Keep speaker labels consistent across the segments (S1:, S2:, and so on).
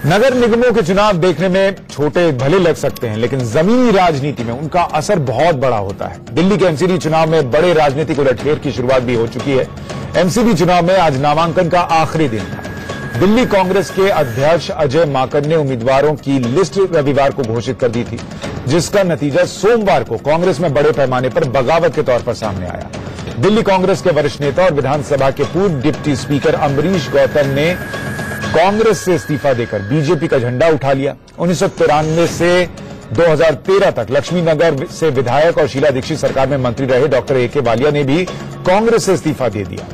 S1: नगर निगमों के चुनाव देखने में छोटे भले लग सकते हैं, लेकिन जमीनी राजनीति में उनका असर बहुत बड़ा होता है। दिल्ली के एमसीडी चुनाव में बड़े राजनीतिक उलटफेर की शुरुआत भी हो चुकी है। एमसीडी चुनाव में आज नामांकन का आखिरी दिन था। दिल्ली कांग्रेस के अध्यक्ष अजय माकन ने उम्मीदवारों की लिस्ट रविवार को घोषित कर दी थी, जिसका नतीजा सोमवार को कांग्रेस में बड़े पैमाने पर बगावत के तौर पर सामने आया। दिल्ली कांग्रेस के वरिष्ठ नेता और विधानसभा के पूर्व डिप्टी स्पीकर अमरीश गौतम ने कांग्रेस से इस्तीफा देकर बीजेपी का झंडा उठा लिया। 1993 से 2013 तक लक्ष्मीनगर से विधायक और शीला दीक्षित सरकार में मंत्री रहे डॉक्टर ए के वालिया ने भी कांग्रेस से इस्तीफा दे दिया।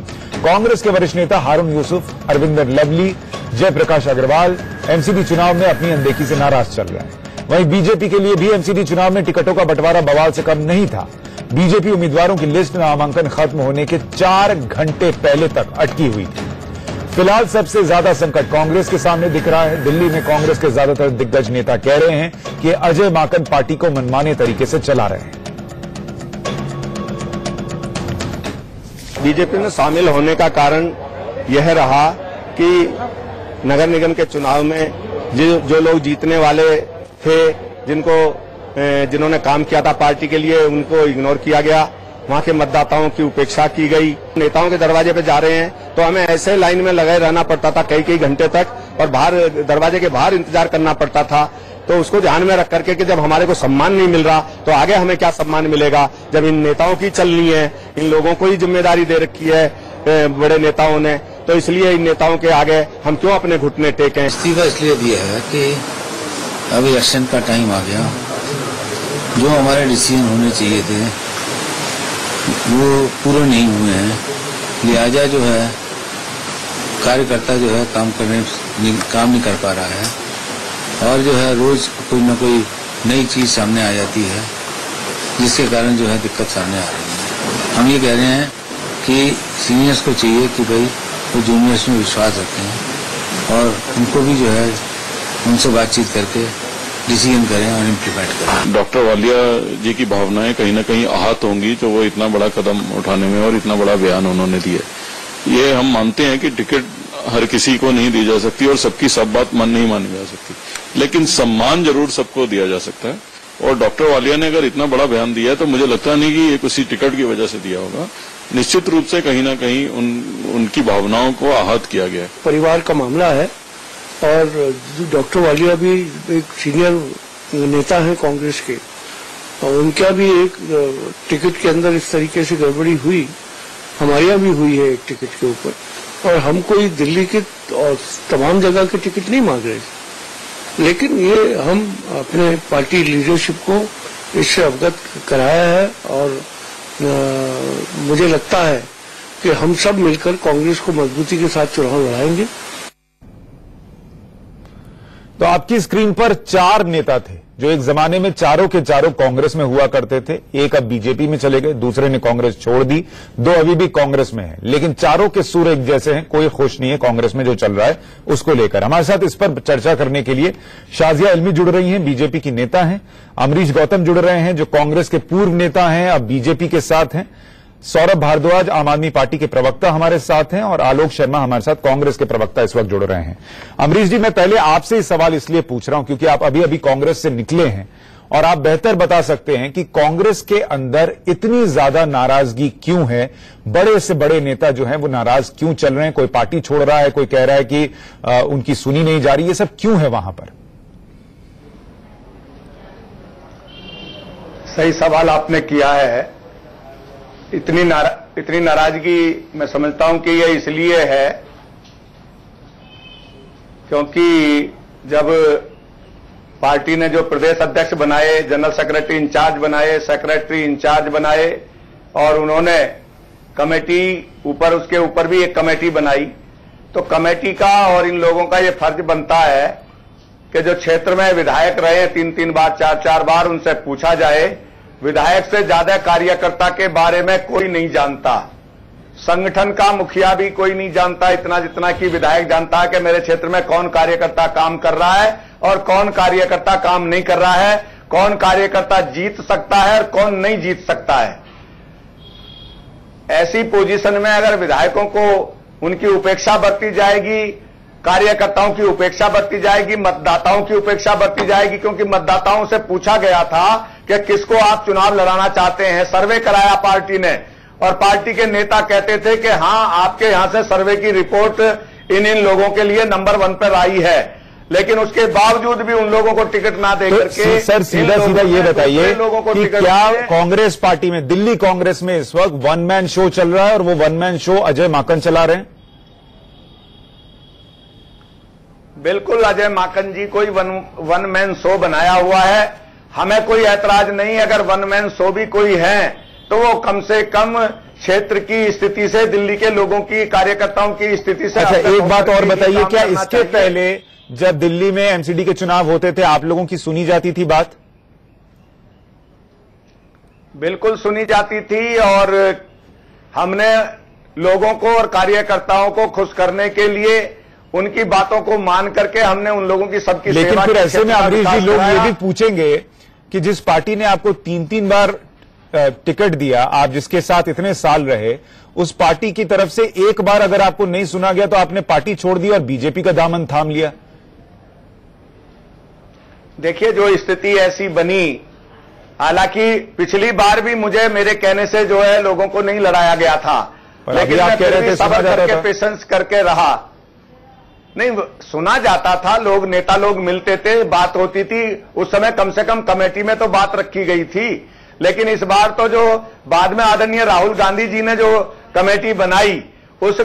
S1: कांग्रेस के वरिष्ठ नेता हारून यूसुफ, अरविंदर लवली, जयप्रकाश अग्रवाल एमसीडी चुनाव में अपनी अनदेखी से नाराज चल रहे हैं। वहीं बीजेपी के लिए भी एमसीडी चुनाव में टिकटों का बंटवारा बवाल से कम नहीं था। बीजेपी उम्मीदवारों की लिस्ट नामांकन खत्म होने के 4 घंटे पहले तक अटकी हुई थी। फिलहाल सबसे ज्यादा संकट कांग्रेस के सामने दिख रहा है। दिल्ली में कांग्रेस के ज्यादातर दिग्गज नेता कह रहे हैं कि अजय माकन पार्टी को मनमाने तरीके से चला रहे हैं।
S2: बीजेपी में शामिल होने का कारण यह रहा कि नगर निगम के चुनाव में जो लोग जीतने वाले थे, जिन्होंने काम किया था पार्टी के लिए, उनको इग्नोर किया गया। वहां के मतदाताओं की उपेक्षा की गई। नेताओं के दरवाजे पे जा रहे हैं तो हमें ऐसे लाइन में लगे रहना पड़ता था कई घंटे तक, और बाहर दरवाजे के बाहर इंतजार करना पड़ता था। तो उसको ध्यान में रख करके कि जब हमारे को सम्मान नहीं मिल रहा तो आगे हमें क्या सम्मान मिलेगा। जब इन नेताओं की चलनी है, इन लोगों को ही जिम्मेदारी दे रखी है बड़े नेताओं ने, तो इसलिए इन नेताओं के आगे हम क्यों अपने घुटने टेकें।
S3: इस्तीफा इसलिए दिया है कि अब इलेक्शन का टाइम आ गया। जो हमारे डिसीजन होने चाहिए थे वो पूरे नहीं हुए हैं, लिहाजा जो है कार्यकर्ता जो है काम नहीं कर पा रहा है, और जो है रोज कोई न कोई नई चीज सामने आ जाती है, जिसके कारण जो है दिक्कत सामने आ रही है। हम ये कह रहे हैं कि सीनियर्स को चाहिए कि भाई वो जूनियर्स में विश्वास रखें और उनको भी जो है उनसे बातचीत करके डिसीजन करें और इम्प्लीमेंट करें।
S4: डॉक्टर वालिया जी की भावनाएं कहीं न कहीं आहत होंगी जो वो इतना बड़ा कदम उठाने में और इतना बड़ा बयान उन्होंने दिया। ये हम मानते हैं कि टिकट हर किसी को नहीं दी जा सकती और सबकी सब बात नहीं मानी जा सकती, लेकिन सम्मान जरूर सबको दिया जा सकता है। और डॉक्टर वालिया ने अगर इतना बड़ा बयान दिया है तो मुझे लगता नहीं कि ये किसी टिकट की वजह से दिया होगा। निश्चित रूप से कहीं न कहीं उनकी भावनाओं को आहत किया गया है।
S5: परिवार का मामला है और डॉक्टर वालिया भी एक सीनियर नेता हैं कांग्रेस के, और उनका भी एक टिकट के अंदर इस तरीके से गड़बड़ी हुई, हमारे यहाँ भी हुई है एक टिकट के ऊपर, और हम कोई दिल्ली के और तमाम जगह के टिकट नहीं मांग रहे, लेकिन ये हम अपने पार्टी लीडरशिप को इससे अवगत कराया है। और मुझे लगता है कि हम सब मिलकर कांग्रेस को मजबूती के साथ चुनाव लड़ाएंगे।
S1: तो आपकी स्क्रीन पर 4 नेता थे जो एक जमाने में चारों के चारों कांग्रेस में हुआ करते थे। एक अब बीजेपी में चले गए, दूसरे ने कांग्रेस छोड़ दी, 2 अभी भी कांग्रेस में हैं, लेकिन चारों के सुर एक जैसे हैं। कोई खुश नहीं है कांग्रेस में जो चल रहा है उसको लेकर। हमारे साथ इस पर चर्चा करने के लिए शाजिया इल्मी जुड़ रही हैं, बीजेपी की नेता हैं। अमरीश गौतम जुड़ रहे हैं जो कांग्रेस के पूर्व नेता हैं, अब बीजेपी के साथ हैं। सौरभ भारद्वाज आम आदमी पार्टी के प्रवक्ता हमारे साथ हैं, और आलोक शर्मा हमारे साथ कांग्रेस के प्रवक्ता इस वक्त जुड़ रहे हैं। अमरीश जी, मैं पहले आपसे ये सवाल इसलिए पूछ रहा हूं क्योंकि आप अभी अभी कांग्रेस से निकले हैं और आप बेहतर बता सकते हैं कि कांग्रेस के अंदर इतनी ज्यादा नाराजगी क्यों है। बड़े से बड़े नेता जो हैं वो नाराज क्यों चल रहे हैं? कोई पार्टी छोड़ रहा है, कोई कह रहा है कि उनकी सुनी नहीं जा रही, ये सब क्यों है वहां पर?
S2: सही सवाल आपने किया है। इतनी नाराजगी मैं समझता हूं कि यह इसलिए है क्योंकि जब पार्टी ने जो प्रदेश अध्यक्ष बनाए, जनरल सेक्रेटरी इंचार्ज बनाए, सेक्रेटरी इंचार्ज बनाए, और उन्होंने कमेटी ऊपर, उसके ऊपर भी एक कमेटी बनाई, तो कमेटी का और इन लोगों का यह फर्ज बनता है कि जो क्षेत्र में विधायक रहे 3-3 बार, 4-4 बार, उनसे पूछा जाए। विधायक से ज्यादा कार्यकर्ता के बारे में कोई नहीं जानता। संगठन का मुखिया भी कोई नहीं जानता इतना जितना कि विधायक जानता है कि मेरे क्षेत्र में कौन कार्यकर्ता काम कर रहा है और कौन कार्यकर्ता काम नहीं कर रहा है, कौन कार्यकर्ता जीत सकता है और कौन नहीं जीत सकता है। ऐसी पोजीशन में अगर विधायकों को उनकी उपेक्षा बरती जाएगी कार्यकर्ताओं की उपेक्षा बरती जाएगी, मतदाताओं की उपेक्षा बरती जाएगी, क्योंकि मतदाताओं से पूछा गया था कि किसको आप चुनाव लड़ाना चाहते हैं। सर्वे कराया पार्टी ने और पार्टी के नेता कहते थे कि हां, आपके यहां से सर्वे की रिपोर्ट इन लोगों के लिए नंबर 1 पर आई है, लेकिन उसके बावजूद भी उन लोगों को टिकट ना दे करके।
S1: सर सीधा सीधा ये बताइए कि क्या कांग्रेस पार्टी में, दिल्ली कांग्रेस में इस वक्त वन मैन शो चल रहा है और वो one man show Ajay Maken चला रहे हैं?
S2: बिल्कुल, अजय माकन जी कोई वन मैन शो बनाया हुआ है। हमें कोई ऐतराज नहीं, अगर वन मैन शो भी कोई है तो वो कम से कम क्षेत्र की स्थिति से, दिल्ली के लोगों की, कार्यकर्ताओं की स्थिति से।
S1: अच्छा, एक बात और बताइए, क्या इसके पहले जब दिल्ली में एमसीडी के चुनाव होते थे आप लोगों की सुनी जाती थी बात?
S2: बिल्कुल सुनी जाती थी और हमने लोगों को और कार्यकर्ताओं को खुश करने के लिए उनकी बातों को मान करके हमने उन लोगों की सबकी सेवा की।
S1: लेकिन फिर ऐसे में अमरीश जी, लोग ये भी पूछेंगे कि जिस पार्टी ने आपको 3-3 बार टिकट दिया, आप जिसके साथ इतने साल रहे, उस पार्टी की तरफ से एक बार अगर आपको नहीं सुना गया तो आपने पार्टी छोड़ दी और बीजेपी का दामन थाम लिया।
S2: देखिए, जो स्थिति ऐसी बनी, हालांकि पिछली बार भी मुझे मेरे कहने से जो है लोगों को नहीं लड़ाया गया था, लेकिन
S1: आप कह रहे थे
S2: सब्र करके, पेशेंस करके रहा। नहीं, सुना जाता था, लोग, नेता लोग मिलते थे, बात होती थी। उस समय कम से कम कमेटी में तो बात रखी गई थी, लेकिन इस बार तो जो बाद में आदरणीय राहुल गांधी जी ने जो कमेटी बनाई, उस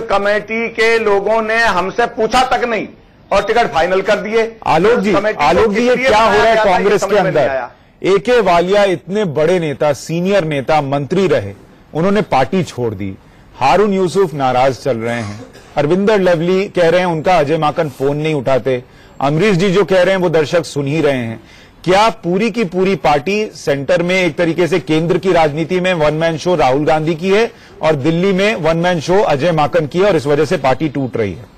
S2: कमेटी के लोगों ने हमसे पूछा तक नहीं और टिकट फाइनल कर दिए।
S1: आलोक जी, ये क्या हो रहा है कांग्रेस के अंदर? एके वालिया इतने बड़े नेता, सीनियर नेता, मंत्री रहे, उन्होंने पार्टी छोड़ दी। हारून यूसुफ नाराज चल रहे हैं, अरविंदर लवली कह रहे हैं उनका अजय माकन फोन नहीं उठाते, अमरीश जी जो कह रहे हैं वो दर्शक सुन ही रहे हैं। क्या पूरी की पूरी पार्टी सेंटर में, एक तरीके से केंद्र की राजनीति में one man show Rahul Gandhi की है और दिल्ली में one man show Ajay Maken की है और इस वजह से पार्टी टूट रही है?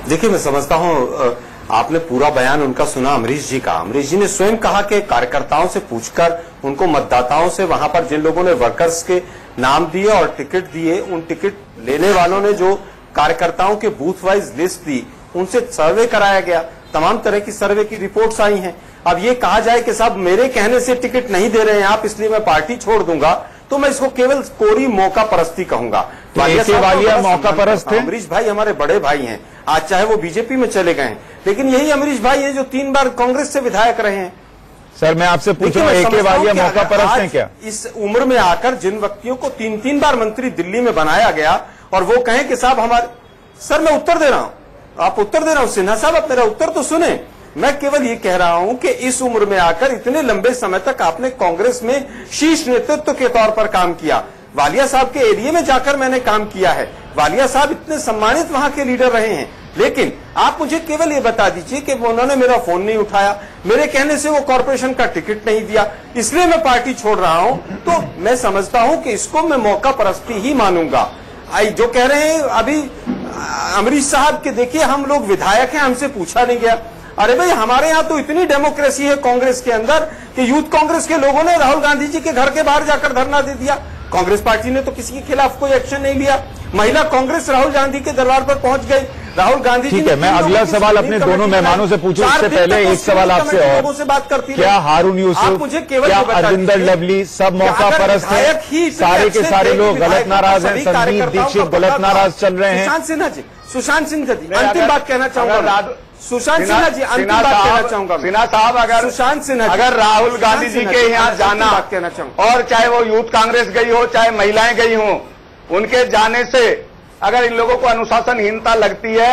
S6: देखिए, मैं समझता हूं आपने पूरा बयान उनका सुना, अमरीश जी का। अमरीश जी ने स्वयं कहा कि कार्यकर्ताओं से पूछकर, उनको मतदाताओं से, वहां पर जिन लोगों ने वर्कर्स के नाम दिए और टिकट दिए, उन टिकट लेने वालों ने जो कार्यकर्ताओं के बूथ वाइज लिस्ट दी, उनसे सर्वे कराया गया। तमाम तरह की सर्वे की रिपोर्ट्स आई हैं। अब ये कहा जाए कि साहब मेरे कहने से टिकट नहीं दे रहे हैं आप, इसलिए मैं पार्टी छोड़ दूंगा, तो मैं इसको केवल कोरी मौका परस्ती कहूंगा।
S1: वालिया मौका परस्त थे।
S6: अमरीश भाई हमारे बड़े भाई हैं, आज चाहे वो बीजेपी में चले गए, लेकिन यही अमरीश भाई है जो 3 बार कांग्रेस से विधायक रहे हैं।
S1: सर, मैं आपसे पूछूंगा, एके वालिया मौका परस्त हैं क्या?
S6: इस उम्र में आकर जिन व्यक्तियों को 3-3 बार मंत्री दिल्ली में बनाया गया और वो कहें कि साहब हमारे, सर मैं उत्तर दे रहा हूं, आप उत्तर दे रहा हूं, सिन्हा साहब आप मेरा उत्तर तो सुने। मैं केवल ये कह रहा हूं कि इस उम्र में आकर इतने लंबे समय तक आपने कांग्रेस में शीर्ष नेतृत्व के तौर पर काम किया। वालिया साहब के एरिया में जाकर मैंने काम किया है। वालिया साहब इतने सम्मानित वहां के लीडर रहे हैं, लेकिन आप मुझे केवल ये बता दीजिए कि उन्होंने मेरा फोन नहीं उठाया, मेरे कहने से वो कॉर्पोरेशन का टिकट नहीं दिया, इसलिए मैं पार्टी छोड़ रहा हूं। तो मैं समझता हूं कि इसको मैं मौका परस्ती ही मानूंगा। जो कह रहे हैं अभी अमरीश साहब के, देखिए हम लोग विधायक हैं, हमसे पूछा नहीं गया। अरे भाई, हमारे यहाँ तो इतनी डेमोक्रेसी है कांग्रेस के अंदर कि यूथ कांग्रेस के लोगों ने राहुल गांधी जी के घर के बाहर जाकर धरना दे दिया। कांग्रेस पार्टी ने तो किसी के खिलाफ कोई एक्शन नहीं लिया। महिला कांग्रेस राहुल गांधी के दरबार पर पहुंच गई। राहुल गांधी
S1: ठीक है, मैं अगला सवाल अपने दोनों मेहमानों से पूछूं, उससे पहले एक सवाल आपसे और,
S6: से बात करती
S1: क्या हारून यूसुफ, क्या अरविंदर लवली सब मौका परस्त है? सारे के सारे लोग गलत नाराज हैं, संदीप दीक्षित गलत नाराज चल रहे हैं।
S6: सुशांत सिन्हा जी अंतिम बात कहना चाहूंगा। सुशांत सिन्हा जी अंतिम बात कहना चाहूंगा।
S2: सिन्हा साहब, अगर
S6: सुशांत सिन्हा,
S2: अगर राहुल गांधी जी के यहाँ जाना,
S6: बात कहना चाहूंगा,
S2: और चाहे वो यूथ कांग्रेस गई हो, चाहे महिलाएं गई हों, उनके जाने से अगर इन लोगों को अनुशासनहीनता लगती है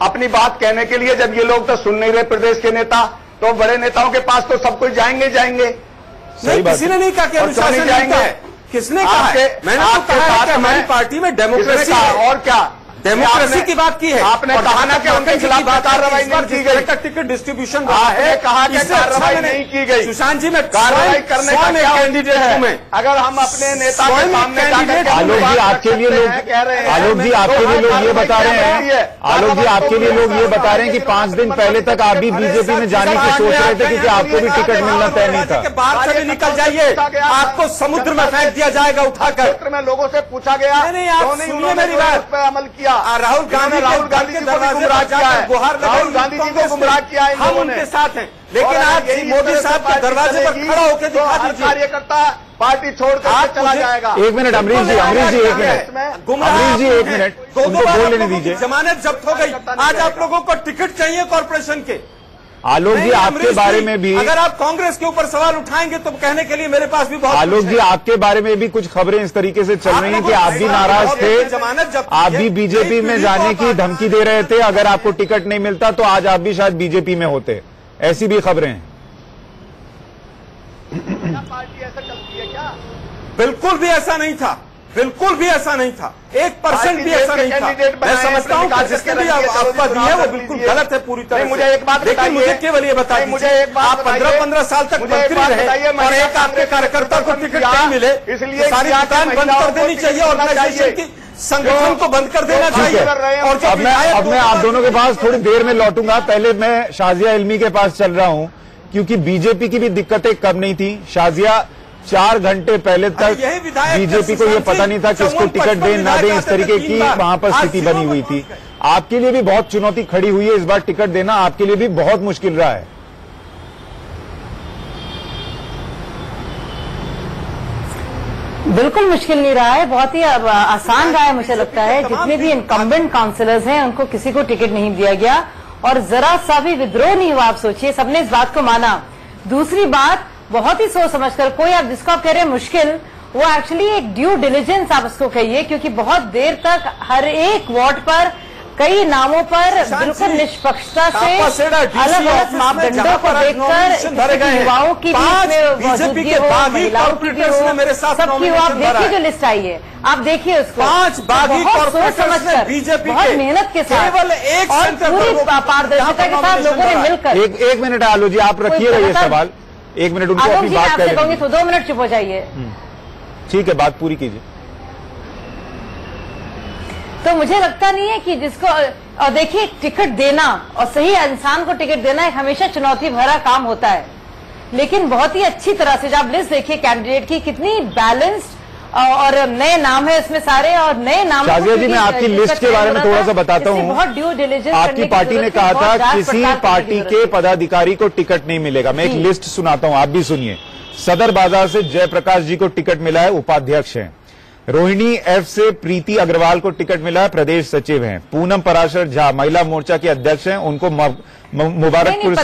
S2: अपनी बात कहने के लिए, जब ये लोग तो सुन नहीं रहे प्रदेश के नेता, तो बड़े नेताओं के पास तो सब कुछ जाएंगे।
S6: नहीं, किसी ने नहीं कहा कि अनुशासन जाएंगे। किसने कहा? मैंने तो कहा कि हमारी पार्टी में डेमोक्रेसी है।
S2: और क्या
S6: डेमोक्रेसी की बात की है।
S2: आपने कहा ना कि उनके खिलाफ कार्रवाई नहीं की गई,
S6: टिकट डिस्ट्रीब्यूशन
S2: आपने कहा कि कार्रवाई नहीं की गई।
S6: सुशांत जी, में
S2: कार्रवाई करने का क्या
S6: कैंडिडेट है?
S2: अगर हम अपने नेता के सामने
S1: आलोक जी आपके लिए लोग आलोक जी आपके लिए लोग ये बता रहे हैं आलोक जी आपके लिए लोग ये बता रहे हैं कि 5 दिन पहले तक आप भी बीजेपी में जाने की सोच रहे थे क्योंकि आपको भी टिकट मिलना तय नहीं था।
S6: बाहर से भी निकल जाइए, आपको समुद्र में फेंक दिया जाएगा उठाकर।
S2: में लोगों से पूछा गया,
S6: नहीं आप सुनिए मेरी बात
S2: पे अमल किया।
S6: राहुल गांधी
S2: जी को गुमराह किया है, राहुल गांधी जी को गुमराह किया है,
S6: हम उनके साथ हैं। लेकिन आज मोदी साहब के दरवाजे पर खड़ा होकर दिखा दीजिए,
S2: कार्यकर्ता पार्टी छोड़कर चला जाएगा।
S1: 1 मिनट अमरीश जी 1 मिनट अमरीश जी 1 मिनट उनको बोल लेने दीजिए।
S6: जमानत जब्त हो गई, आज आप लोगों को टिकट चाहिए कॉर्पोरेशन के।
S1: आलोक जी आपके बारे में भी,
S6: अगर आप कांग्रेस के ऊपर सवाल उठाएंगे तो कहने के लिए मेरे पास भी बहुत।
S1: आलोक जी आपके बारे में भी कुछ खबरें इस तरीके से चल रही हैं कि आप भी नाराज थे, आप भी बीजेपी में जाने की धमकी दे रहे थे। अगर आपको टिकट नहीं मिलता तो आज आप भी शायद बीजेपी में होते, ऐसी भी खबरें हैं।
S2: पार्टी ऐसा चलती है क्या?
S6: बिल्कुल भी ऐसा नहीं था, बिल्कुल भी ऐसा नहीं था, 1% भी ऐसा नहीं था। मैं समझता हूं कि जिसके भी अफवाह दी है वो बिल्कुल गलत है पूरी तरह।
S2: मुझे एक बात
S6: बताइए, मुझे केवल ये बताइए, मुझे एक बात, आप 15-15 साल तक मंत्री रहे और एक आपके कार्यकर्ता को टिकट नहीं मिले, इसलिए सारी दुकान बंद कर देनी चाहिए, ऑर्गेनाइजेशन की संगठन को बंद कर देना चाहिए। और
S1: अब मैं आप दोनों के पास थोड़ी देर में लौटूंगा। पहले मैं शाजिया इल्मी के पास चल रहा हूं क्योंकि बीजेपी की भी दिक्कतें कम नहीं थी। शाजिया 4 घंटे पहले तक बीजेपी को यह पता नहीं था किसको टिकट दें ना दें, इस तरीके की वहां पर स्थिति बनी हुई थी। आपके लिए भी बहुत चुनौती खड़ी हुई है, इस बार टिकट देना आपके लिए भी बहुत मुश्किल रहा है।
S7: बिल्कुल मुश्किल नहीं रहा है, बहुत ही आसान रहा है। मुझे लगता है जितने भी इनकम्बेंट काउंसिलर्स हैं उनको किसी को टिकट नहीं दिया गया और जरा सा भी विद्रोह नहीं हुआ। आप सोचिए, सबने इस बात को माना। दूसरी बात, बहुत ही सोच समझकर, कोई आप जिसको आप कह रहे हैं मुश्किल, वो एक्चुअली एक ड्यू डिलिजेंस आप उसको कहिए, क्योंकि बहुत देर तक हर एक वार्ड पर कई नामों पर बिल्कुल निष्पक्षता से अलग अलग मापदंडों को देखकर युवाओं की बीच में मौजूदगी हो, महिलाओं की भी हो, सबकी हो। आप देखिए जो लिस्ट आई है, आप देखिए उसको,
S6: 5 बागी
S7: बहुत सोच समझकर,
S6: बीजेपी
S7: बहुत मेहनत के साथ
S6: केवल एक
S7: और पूरी पारदर्शिता के साथ लोगों ने मिलकर।
S1: एक मिनट आलो जी, आप रखिएगा ये सवाल, 1 मिनट उनको अपनी बात
S7: कर कहूंगी तो 2 मिनट चुप हो जाइए।
S1: ठीक है, बात पूरी कीजिए।
S7: तो मुझे लगता नहीं है कि जिसको, और देखिए टिकट देना और सही इंसान को टिकट देना एक हमेशा चुनौती भरा काम होता है, लेकिन बहुत ही अच्छी तरह से जब आप लिस्ट देखिए कैंडिडेट की, कितनी बैलेंस्ड और नए नाम है इसमें सारे, और नए नाम।
S1: शाजिया जी, मैं आपकी लिस्ट के बारे में थोड़ा सा बताता हूँ।
S7: बहुत ड्यू डिलिजेंस
S1: आपकी पार्टी ने कहा था किसी पार्टी के पदाधिकारी को टिकट नहीं मिलेगा। मैं एक लिस्ट सुनाता हूँ, आप भी सुनिए। सदर बाजार से जयप्रकाश जी को टिकट मिला है, उपाध्यक्ष हैं। रोहिणी एफ से प्रीति अग्रवाल को टिकट मिला है, प्रदेश सचिव हैं। पूनम पराशर झा महिला मोर्चा के अध्यक्ष हैं, उनको मुबारकपुर से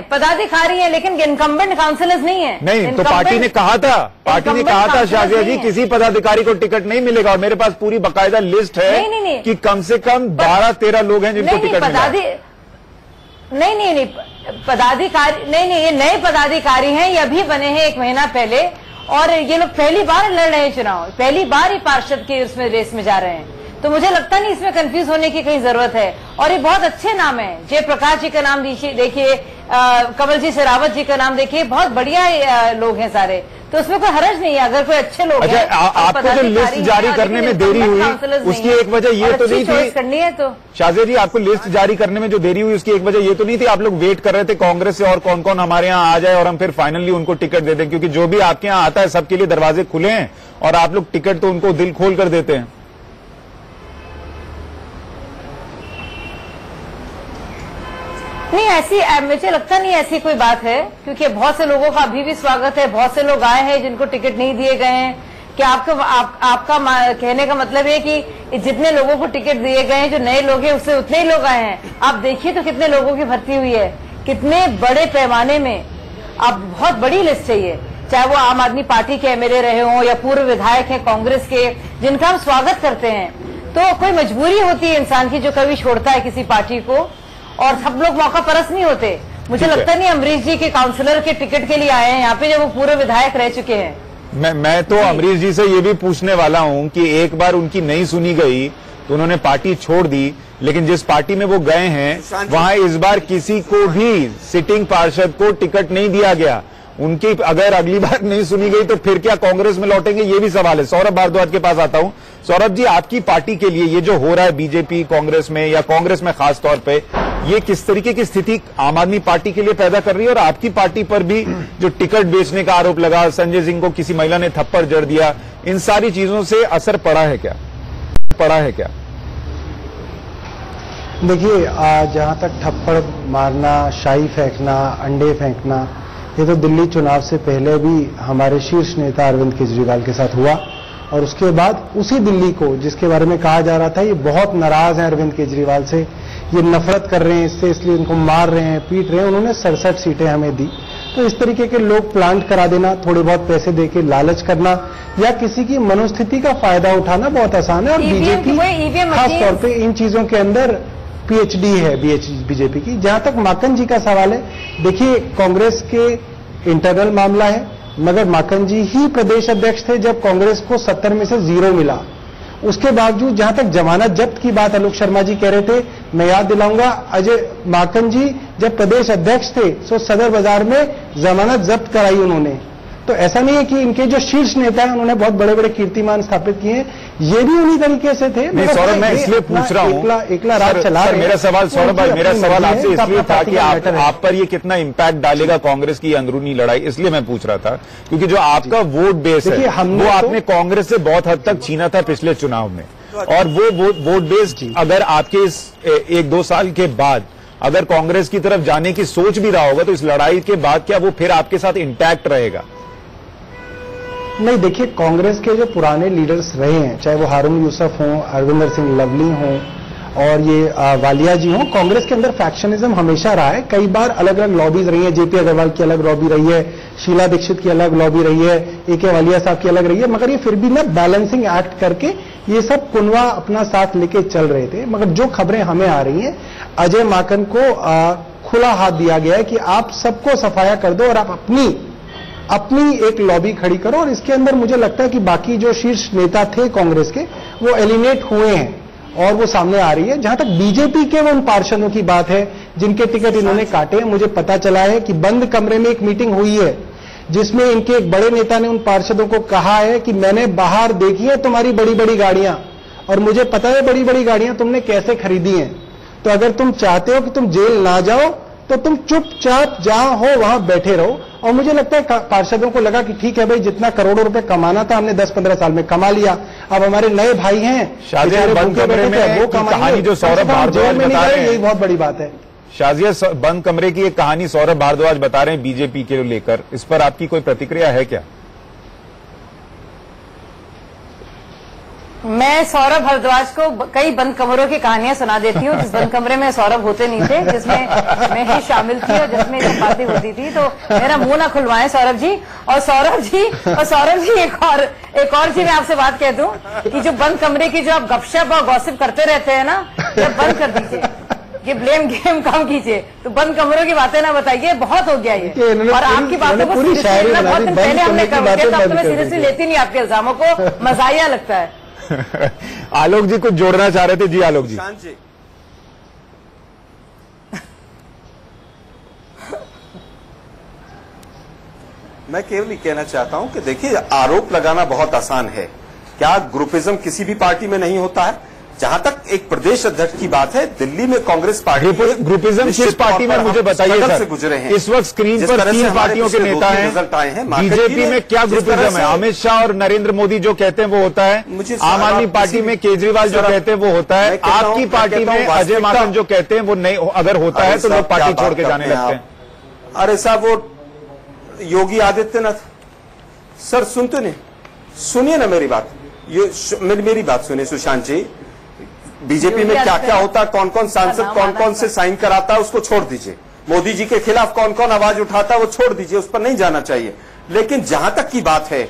S7: पदाधिकारी हैं लेकिन इनकम्बेंट काउंसिलर्स नहीं है।
S1: नहीं, तो पार्टी ने कहा था शाजिया जी किसी पदाधिकारी को टिकट नहीं मिलेगा, और मेरे पास पूरी बाकायदा लिस्ट है कि कम से कम 12-13 लोग हैं जिनको टिकट मिला।
S7: नहीं पदाधिकारी नहीं, ये नए पदाधिकारी हैं, ये अभी बने हैं 1 महीना पहले, और ये लोग पहली बार लड़ रहे हैं चुनाव, पहली बार ही पार्षद के उसमें रेस में जा रहे हैं। तो मुझे लगता नहीं इसमें कंफ्यूज होने की कहीं जरूरत है। और ये बहुत अच्छे नाम है, जयप्रकाश जी का नाम देखिए, कमल जी शेरावत जी का नाम देखिए, बहुत बढ़िया लोग हैं सारे, तो उसमें कोई हर्ज नहीं है अगर कोई अच्छे लोग हैं।
S1: आपको जो लिस्ट जारी करने में देरी हुई उसकी एक वजह ये तो नहीं थी
S7: करनी है, तो
S1: शाजिया जी आपको लिस्ट जारी करने में जो देरी हुई उसकी एक वजह ये तो नहीं थी आप लोग वेट कर रहे थे कांग्रेस से और कौन कौन हमारे यहाँ आ जाए और हम फिर फाइनली उनको टिकट दे दें, क्योंकि जो भी आपके यहाँ आता है सबके लिए दरवाजे खुले हैं और आप लोग टिकट तो उनको दिल खोल कर देते हैं।
S7: नहीं, ऐसी मुझे लगता नहीं ऐसी कोई बात है, क्योंकि बहुत से लोगों का अभी भी स्वागत है, बहुत से लोग आए हैं जिनको टिकट नहीं दिए गए हैं। कि आपका कहने का मतलब है कि जितने लोगों को टिकट दिए गए हैं, जो नए लोग हैं उससे उतने ही लोग आए हैं। आप देखिए तो कितने लोगों की भर्ती हुई है, कितने बड़े पैमाने में। अब बहुत बड़ी लिस्ट चाहिए, चाहे वो आम आदमी पार्टी के एमएलए रहे हों या पूर्व विधायक हैं कांग्रेस के, जिनका हम स्वागत करते हैं। तो कोई मजबूरी होती है इंसान की जो कभी छोड़ता है किसी पार्टी को, और सब लोग मौका परस्त नहीं होते। मुझे लगता नहीं अमरीश जी के काउंसलर के टिकट के लिए आए हैं यहाँ पे, जब वो पूरे विधायक रह चुके हैं।
S1: मैं तो अमरीश जी से ये भी पूछने वाला हूँ कि एक बार उनकी नहीं सुनी गई तो उन्होंने पार्टी छोड़ दी, लेकिन जिस पार्टी में वो गए हैं वहां इस बार किसी को भी सिटिंग पार्षद को टिकट नहीं दिया गया। उनकी अगर अगली बार नहीं सुनी गई तो फिर क्या कांग्रेस में लौटेंगे, ये भी सवाल है। सौरभ भारद्वाज के पास आता हूं। सौरभ जी, आपकी पार्टी के लिए ये जो हो रहा है बीजेपी कांग्रेस में या कांग्रेस में खास तौर पे, ये किस तरीके की स्थिति आम आदमी पार्टी के लिए पैदा कर रही है? और आपकी पार्टी पर भी जो टिकट बेचने का आरोप लगा, संजय सिंह को किसी महिला ने थप्पड़ जड़ दिया, इन सारी चीजों से असर पड़ा है क्या?
S8: देखिए, जहां तक थप्पड़ मारना, शाही फेंकना, अंडे फेंकना, ये तो दिल्ली चुनाव से पहले भी हमारे शीर्ष नेता अरविंद केजरीवाल के साथ हुआ, और उसके बाद उसी दिल्ली को जिसके बारे में कहा जा रहा था ये बहुत नाराज है अरविंद केजरीवाल से, ये नफरत कर रहे हैं इससे, इसलिए इनको मार रहे हैं, पीट रहे हैं, उन्होंने 67 सीटें हमें दी। तो इस तरीके के लोग प्लांट करा देना, थोड़े बहुत पैसे देके लालच करना या किसी की मनोस्थिति का फायदा उठाना बहुत आसान है। और बीजेपी खास तौर पे इन चीजों के अंदर पीएचडी है बीजेपी की। जहां तक माकन जी का सवाल है, देखिए कांग्रेस के इंटरनल मामला है, मगर माकन जी ही प्रदेश अध्यक्ष थे जब कांग्रेस को 70 में से 0 मिला। उसके बावजूद जहां तक जमानत जब्त की बात आलोक शर्मा जी कह रहे थे, मैं याद दिलाऊंगा अजय माकन जी जब प्रदेश अध्यक्ष थे तो सदर बाजार में जमानत जब्त कराई उन्होंने। तो ऐसा नहीं है कि इनके जो शीर्ष नेता हैं उन्होंने बहुत बड़े बड़े कीर्तिमान स्थापित किए हैं, ये भी उन्हीं तरीके से थे।
S1: नहीं सौरभ, मैं इसलिए पूछ रहा हूं,
S8: एकला राज चला रहे हैं।
S1: मेरा सवाल सौरभ भाई, मेरा सवाल आपसे इसलिए था कि आप पर ये कितना इंपैक्ट डालेगा कांग्रेस की अंदरूनी लड़ाई, इसलिए मैं पूछ रहा था। क्योंकि जो आपका वोट बेस है वो आपने कांग्रेस से बहुत हद तक छीना था पिछले चुनाव में, और वो वोट बेस अगर आपके इस 1-2 साल के बाद अगर कांग्रेस की तरफ जाने की सोच भी रहा होगा तो इस लड़ाई के बाद क्या वो फिर आपके साथ इंटैक्ट रहेगा?
S8: नहीं, देखिए कांग्रेस के जो पुराने लीडर्स रहे हैं, चाहे वो हारून यूसुफ हों, अरविंदर सिंह लवली हों और ये वालिया जी हों, कांग्रेस के अंदर फैक्शनिज्म हमेशा रहा है। कई बार अलग अलग लॉबीज रही है, जेपी अग्रवाल की अलग लॉबी रही है, शीला दीक्षित की अलग लॉबी रही है, ए.के. वालिया साहब की अलग रही है, मगर ये फिर भी ना बैलेंसिंग एक्ट करके ये सब कुनवा अपना साथ लेके चल रहे थे। मगर जो खबरें हमें आ रही हैं, अजय माकन को खुला हाथ दिया गया है कि आप सबको सफाया कर दो और आप अपनी एक लॉबी खड़ी करो, और इसके अंदर मुझे लगता है कि बाकी जो शीर्ष नेता थे कांग्रेस के वो एलिमिनेट हुए हैं और वो सामने आ रही है। जहां तक बीजेपी के वो उन पार्षदों की बात है जिनके टिकट इन्होंने काटे हैं, मुझे पता चला है कि बंद कमरे में एक मीटिंग हुई है जिसमें इनके एक बड़े नेता ने उन पार्षदों को कहा है कि मैंने बाहर देखी है तुम्हारी बड़ी बड़ी गाड़ियां और मुझे पता है बड़ी बड़ी गाड़ियां तुमने कैसे खरीदी हैं, तो अगर तुम चाहते हो कि तुम जेल ना जाओ तो तुम चुपचाप जहां हो वहां बैठे रहो। और मुझे लगता है पार्षदों को लगा कि ठीक है भाई, जितना करोड़ों रुपए कमाना था हमने 10-15 साल में कमा लिया, अब हमारे नए भाई हैं
S1: शाजिया बंद कमरे में वो कहानी जो सौरभ भारद्वाज बता रहे हैं,
S8: यही बहुत बड़ी बात है।
S1: शाजिया बंद कमरे की एक कहानी सौरभ भारद्वाज बता रहे हैं बीजेपी के लेकर, इस पर आपकी कोई प्रतिक्रिया है क्या?
S7: मैं सौरभ भारद्वाज को कई बंद कमरों की कहानियां सुना देती हूँ, जिस बंद कमरे में सौरभ होते नहीं थे, जिसमें मैं ही शामिल थी और जिसमें ये बातें होती थी। तो मेरा मुंह ना खुलवाएं सौरभ जी। और सौरभ जी एक और जी मैं आपसे बात कह दूं कि जो बंद कमरे की जो आप गपशप और गॉसिप करते रहते हैं ना, जब बंद कर दीजिए, ये ब्लेम गेम कम कीजिए, तो बंद कमरों की बातें ना बताइए, बहुत हो गया ये। और आपकी बातों को सीरियसली लेना बहुत दिन पहले हमने कवर किया, तब तो मैं सीरियसली लेती नहीं आपके इल्जामों को, मजाहिया लगता है।
S1: आलोक जी कुछ जोड़ना चाह रहे थे। जी आलोक जी।
S6: मैं केवल कहना चाहता हूं कि देखिए, आरोप लगाना बहुत आसान है, क्या ग्रुपिज्म किसी भी पार्टी में नहीं होता है? जहां तक एक प्रदेश अध्यक्ष की बात है, दिल्ली में कांग्रेस पार्टी
S1: ग्रुपिज्म किस पार्टी में मुझे बताइए सर? गुजरे हैं इस वक्त स्क्रीन पर 3 पार्टियों के नेता हैं, रिजल्ट आए हैं। बीजेपी में क्या ग्रुपिज्म है? अमित शाह और नरेंद्र मोदी जो कहते हैं वो होता है, आम आदमी पार्टी में केजरीवाल जो कहते हैं वो होता है, आपकी पार्टी में अजय माकन जो कहते हैं वो नहीं, अगर होता है तो लोग पार्टी छोड़ के जाने लगते हैं।
S6: अरे साहब, वो योगी आदित्यनाथ सर सुनते नहीं, सुनिए ना मेरी बात, मेरी बात सुनिए सुशांत जी। बीजेपी में क्या क्या होता है, कौन कौन सांसद कौन कौन से साइन कराता है, उसको छोड़ दीजिए। मोदी जी के खिलाफ कौन कौन आवाज उठाता है वो छोड़ दीजिए, उस पर नहीं जाना चाहिए। लेकिन जहां तक की बात है,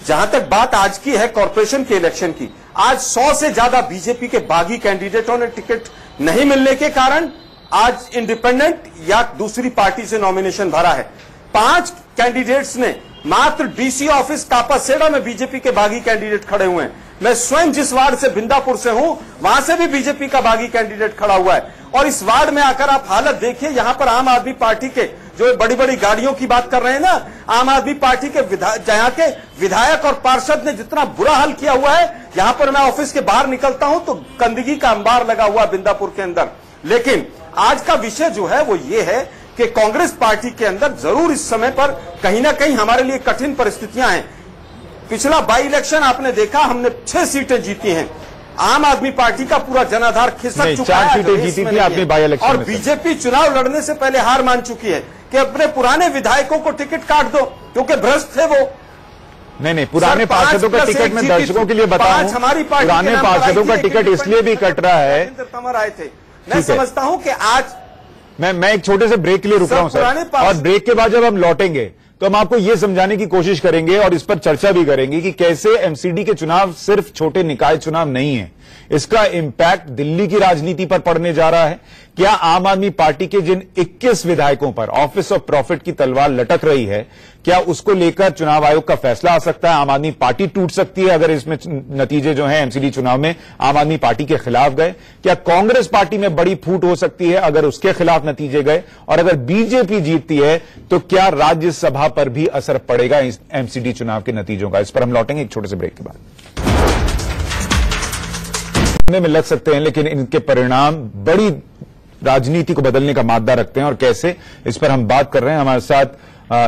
S6: जहां तक बात आज की है कॉर्पोरेशन के इलेक्शन की, आज 100 से ज्यादा बीजेपी के बागी कैंडिडेटों ने टिकट नहीं मिलने के कारण आज इंडिपेंडेंट या दूसरी पार्टी से नॉमिनेशन भरा है। 5 कैंडिडेट्स ने मात्र डीसी ऑफिस कापासेड़ा में बीजेपी के बागी कैंडिडेट खड़े हुए हैं। मैं स्वयं जिस वार्ड से बिंदापुर से हूं, वहां से भी बीजेपी का बागी कैंडिडेट खड़ा हुआ है। और इस वार्ड में आकर आप हालत देखिए, यहां पर आम आदमी पार्टी के जो बड़ी बड़ी गाड़ियों की बात कर रहे हैं ना, आम आदमी पार्टी के जहां के विधायक और पार्षद ने जितना बुरा हाल किया हुआ है, यहां पर मैं ऑफिस के बाहर निकलता हूं तो गंदगी का अंबार लगा हुआ बिंदापुर के अंदर। लेकिन आज का विषय जो है वो ये है कि कांग्रेस पार्टी के अंदर जरूर इस समय पर कहीं ना कहीं हमारे लिए कठिन परिस्थितियां हैं। पिछला बाई इलेक्शन आपने देखा, हमने 6 सीटें जीती हैं। आम आदमी पार्टी का पूरा जनाधार खिसक चुका है,
S1: 4 सीटें जीती थी आपने बाई इलेक्शन
S6: और
S1: में।
S6: बीजेपी चुनाव लड़ने से पहले हार मान चुकी है कि अपने पुराने विधायकों को टिकट काट दो क्योंकि भ्रष्ट थे वो।
S1: नहीं, पुराने पार्षदों का टिकट मैं दर्शकों के लिए बताऊं,
S6: हमारी पार्टी
S1: पुराने पार्षदों का टिकट इसलिए भी कट रहा है।
S6: तंवर आए थे। मैं समझता हूं कि आज
S1: मैं एक छोटे से ब्रेक के लिए रुक रहा हूं सर, और ब्रेक के बाद जब हम लौटेंगे तो हम आपको यह समझाने की कोशिश करेंगे और इस पर चर्चा भी करेंगे कि कैसे एमसीडी के चुनाव सिर्फ छोटे निकाय चुनाव नहीं है, इसका इंपैक्ट दिल्ली की राजनीति पर पड़ने जा रहा है। क्या आम आदमी पार्टी के जिन 21 विधायकों पर ऑफिस ऑफ प्रॉफिट की तलवार लटक रही है, क्या उसको लेकर चुनाव आयोग का फैसला आ सकता है? आम आदमी पार्टी टूट सकती है अगर इसमें नतीजे जो हैं एमसीडी चुनाव में आम आदमी पार्टी के खिलाफ गए? क्या कांग्रेस पार्टी में बड़ी फूट हो सकती है अगर उसके खिलाफ नतीजे गए? और अगर बीजेपी जीतती है तो क्या राज्यसभा पर भी असर पड़ेगा इस एमसीडी चुनाव के नतीजों का? इस पर हम लौटेंगे एक छोटे से ब्रेक के बाद। में लग सकते हैं लेकिन इनके परिणाम बड़ी राजनीति को बदलने का मादा रखते हैं, और कैसे, इस पर हम बात कर रहे हैं। हमारे साथ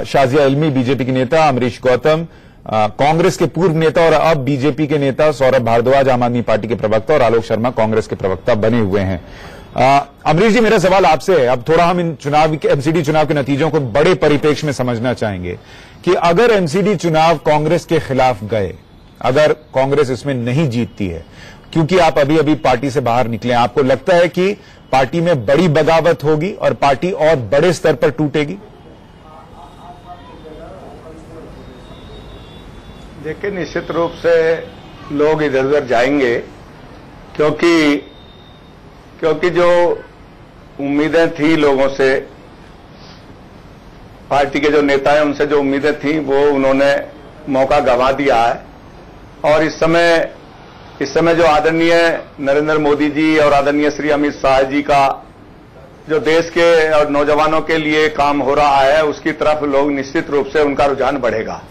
S1: शाजिया इल्मी बीजेपी के नेता, अमरीश गौतम कांग्रेस के पूर्व नेता और अब बीजेपी के नेता, सौरभ भारद्वाज आम आदमी पार्टी के प्रवक्ता और आलोक शर्मा कांग्रेस के प्रवक्ता बने हुए हैं। अमरीश जी, मेरा सवाल आपसे है, अब थोड़ा हम इन एमसीडी चुनाव के नतीजों को बड़े परिप्रेक्ष्य में समझना चाहेंगे कि अगर एमसीडी चुनाव कांग्रेस के खिलाफ गए, अगर कांग्रेस इसमें नहीं जीतती है, क्योंकि आप अभी अभी पार्टी से बाहर निकले, आपको लगता है कि पार्टी में बड़ी बगावत होगी और पार्टी और बड़े स्तर पर टूटेगी?
S2: देखिए, निश्चित रूप से लोग इधर उधर जाएंगे क्योंकि जो उम्मीदें थी लोगों से, पार्टी के जो नेता हैं उनसे जो उम्मीदें थी वो उन्होंने मौका गंवा दिया है। और इस समय जो आदरणीय नरेंद्र मोदी जी और आदरणीय श्री अमित शाह जी का जो देश के और नौजवानों के लिए काम हो रहा है, उसकी तरफ लोग निश्चित रूप से उनका रुझान बढ़ेगा।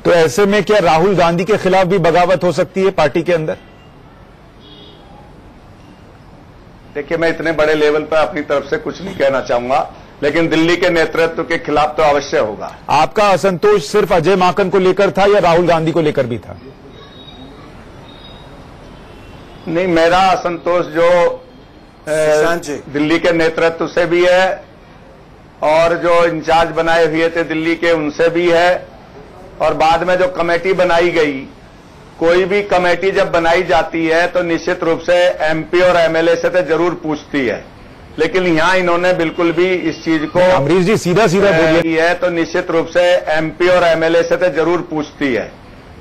S1: तो ऐसे में क्या राहुल गांधी के खिलाफ भी बगावत हो सकती है पार्टी के अंदर?
S2: देखिए, मैं इतने बड़े लेवल पर अपनी तरफ से कुछ नहीं कहना चाहूंगा, लेकिन दिल्ली के नेतृत्व के खिलाफ तो अवश्य होगा।
S1: आपका असंतोष सिर्फ अजय माकन को लेकर था या राहुल गांधी को लेकर भी था?
S2: नहीं, मेरा असंतोष जो दिल्ली के नेतृत्व से भी है और जो इंचार्ज बनाए हुए थे दिल्ली के उनसे भी है, और बाद में जो कमेटी बनाई गई, कोई भी कमेटी जब बनाई जाती है तो निश्चित रूप से एमपी और एमएलए से तो जरूर पूछती है, लेकिन यहां इन्होंने बिल्कुल भी इस चीज को,
S1: अमरीश जी सीधा बोलिए,
S2: है तो निश्चित रूप से एमपी और एमएलए से तो जरूर पूछती है,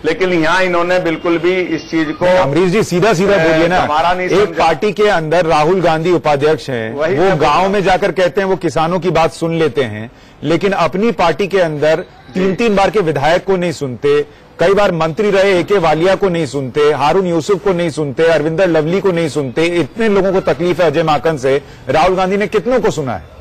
S2: लेकिन यहां इन्होंने बिल्कुल भी इस चीज को,
S1: अमरीश जी सीधा बोलिए ना। एक पार्टी के अंदर राहुल गांधी उपाध्यक्ष हैं, वो गांव में जाकर कहते हैं वो किसानों की बात सुन लेते हैं, लेकिन अपनी पार्टी के अंदर 3-3 बार के विधायक को नहीं सुनते, कई बार मंत्री रहे एके वालिया को नहीं सुनते, हारून यूसुफ को नहीं सुनते, अरविंदर लवली को नहीं सुनते, इतने लोगों को तकलीफ है अजय माकन से, राहुल गांधी ने कितनों को सुना है?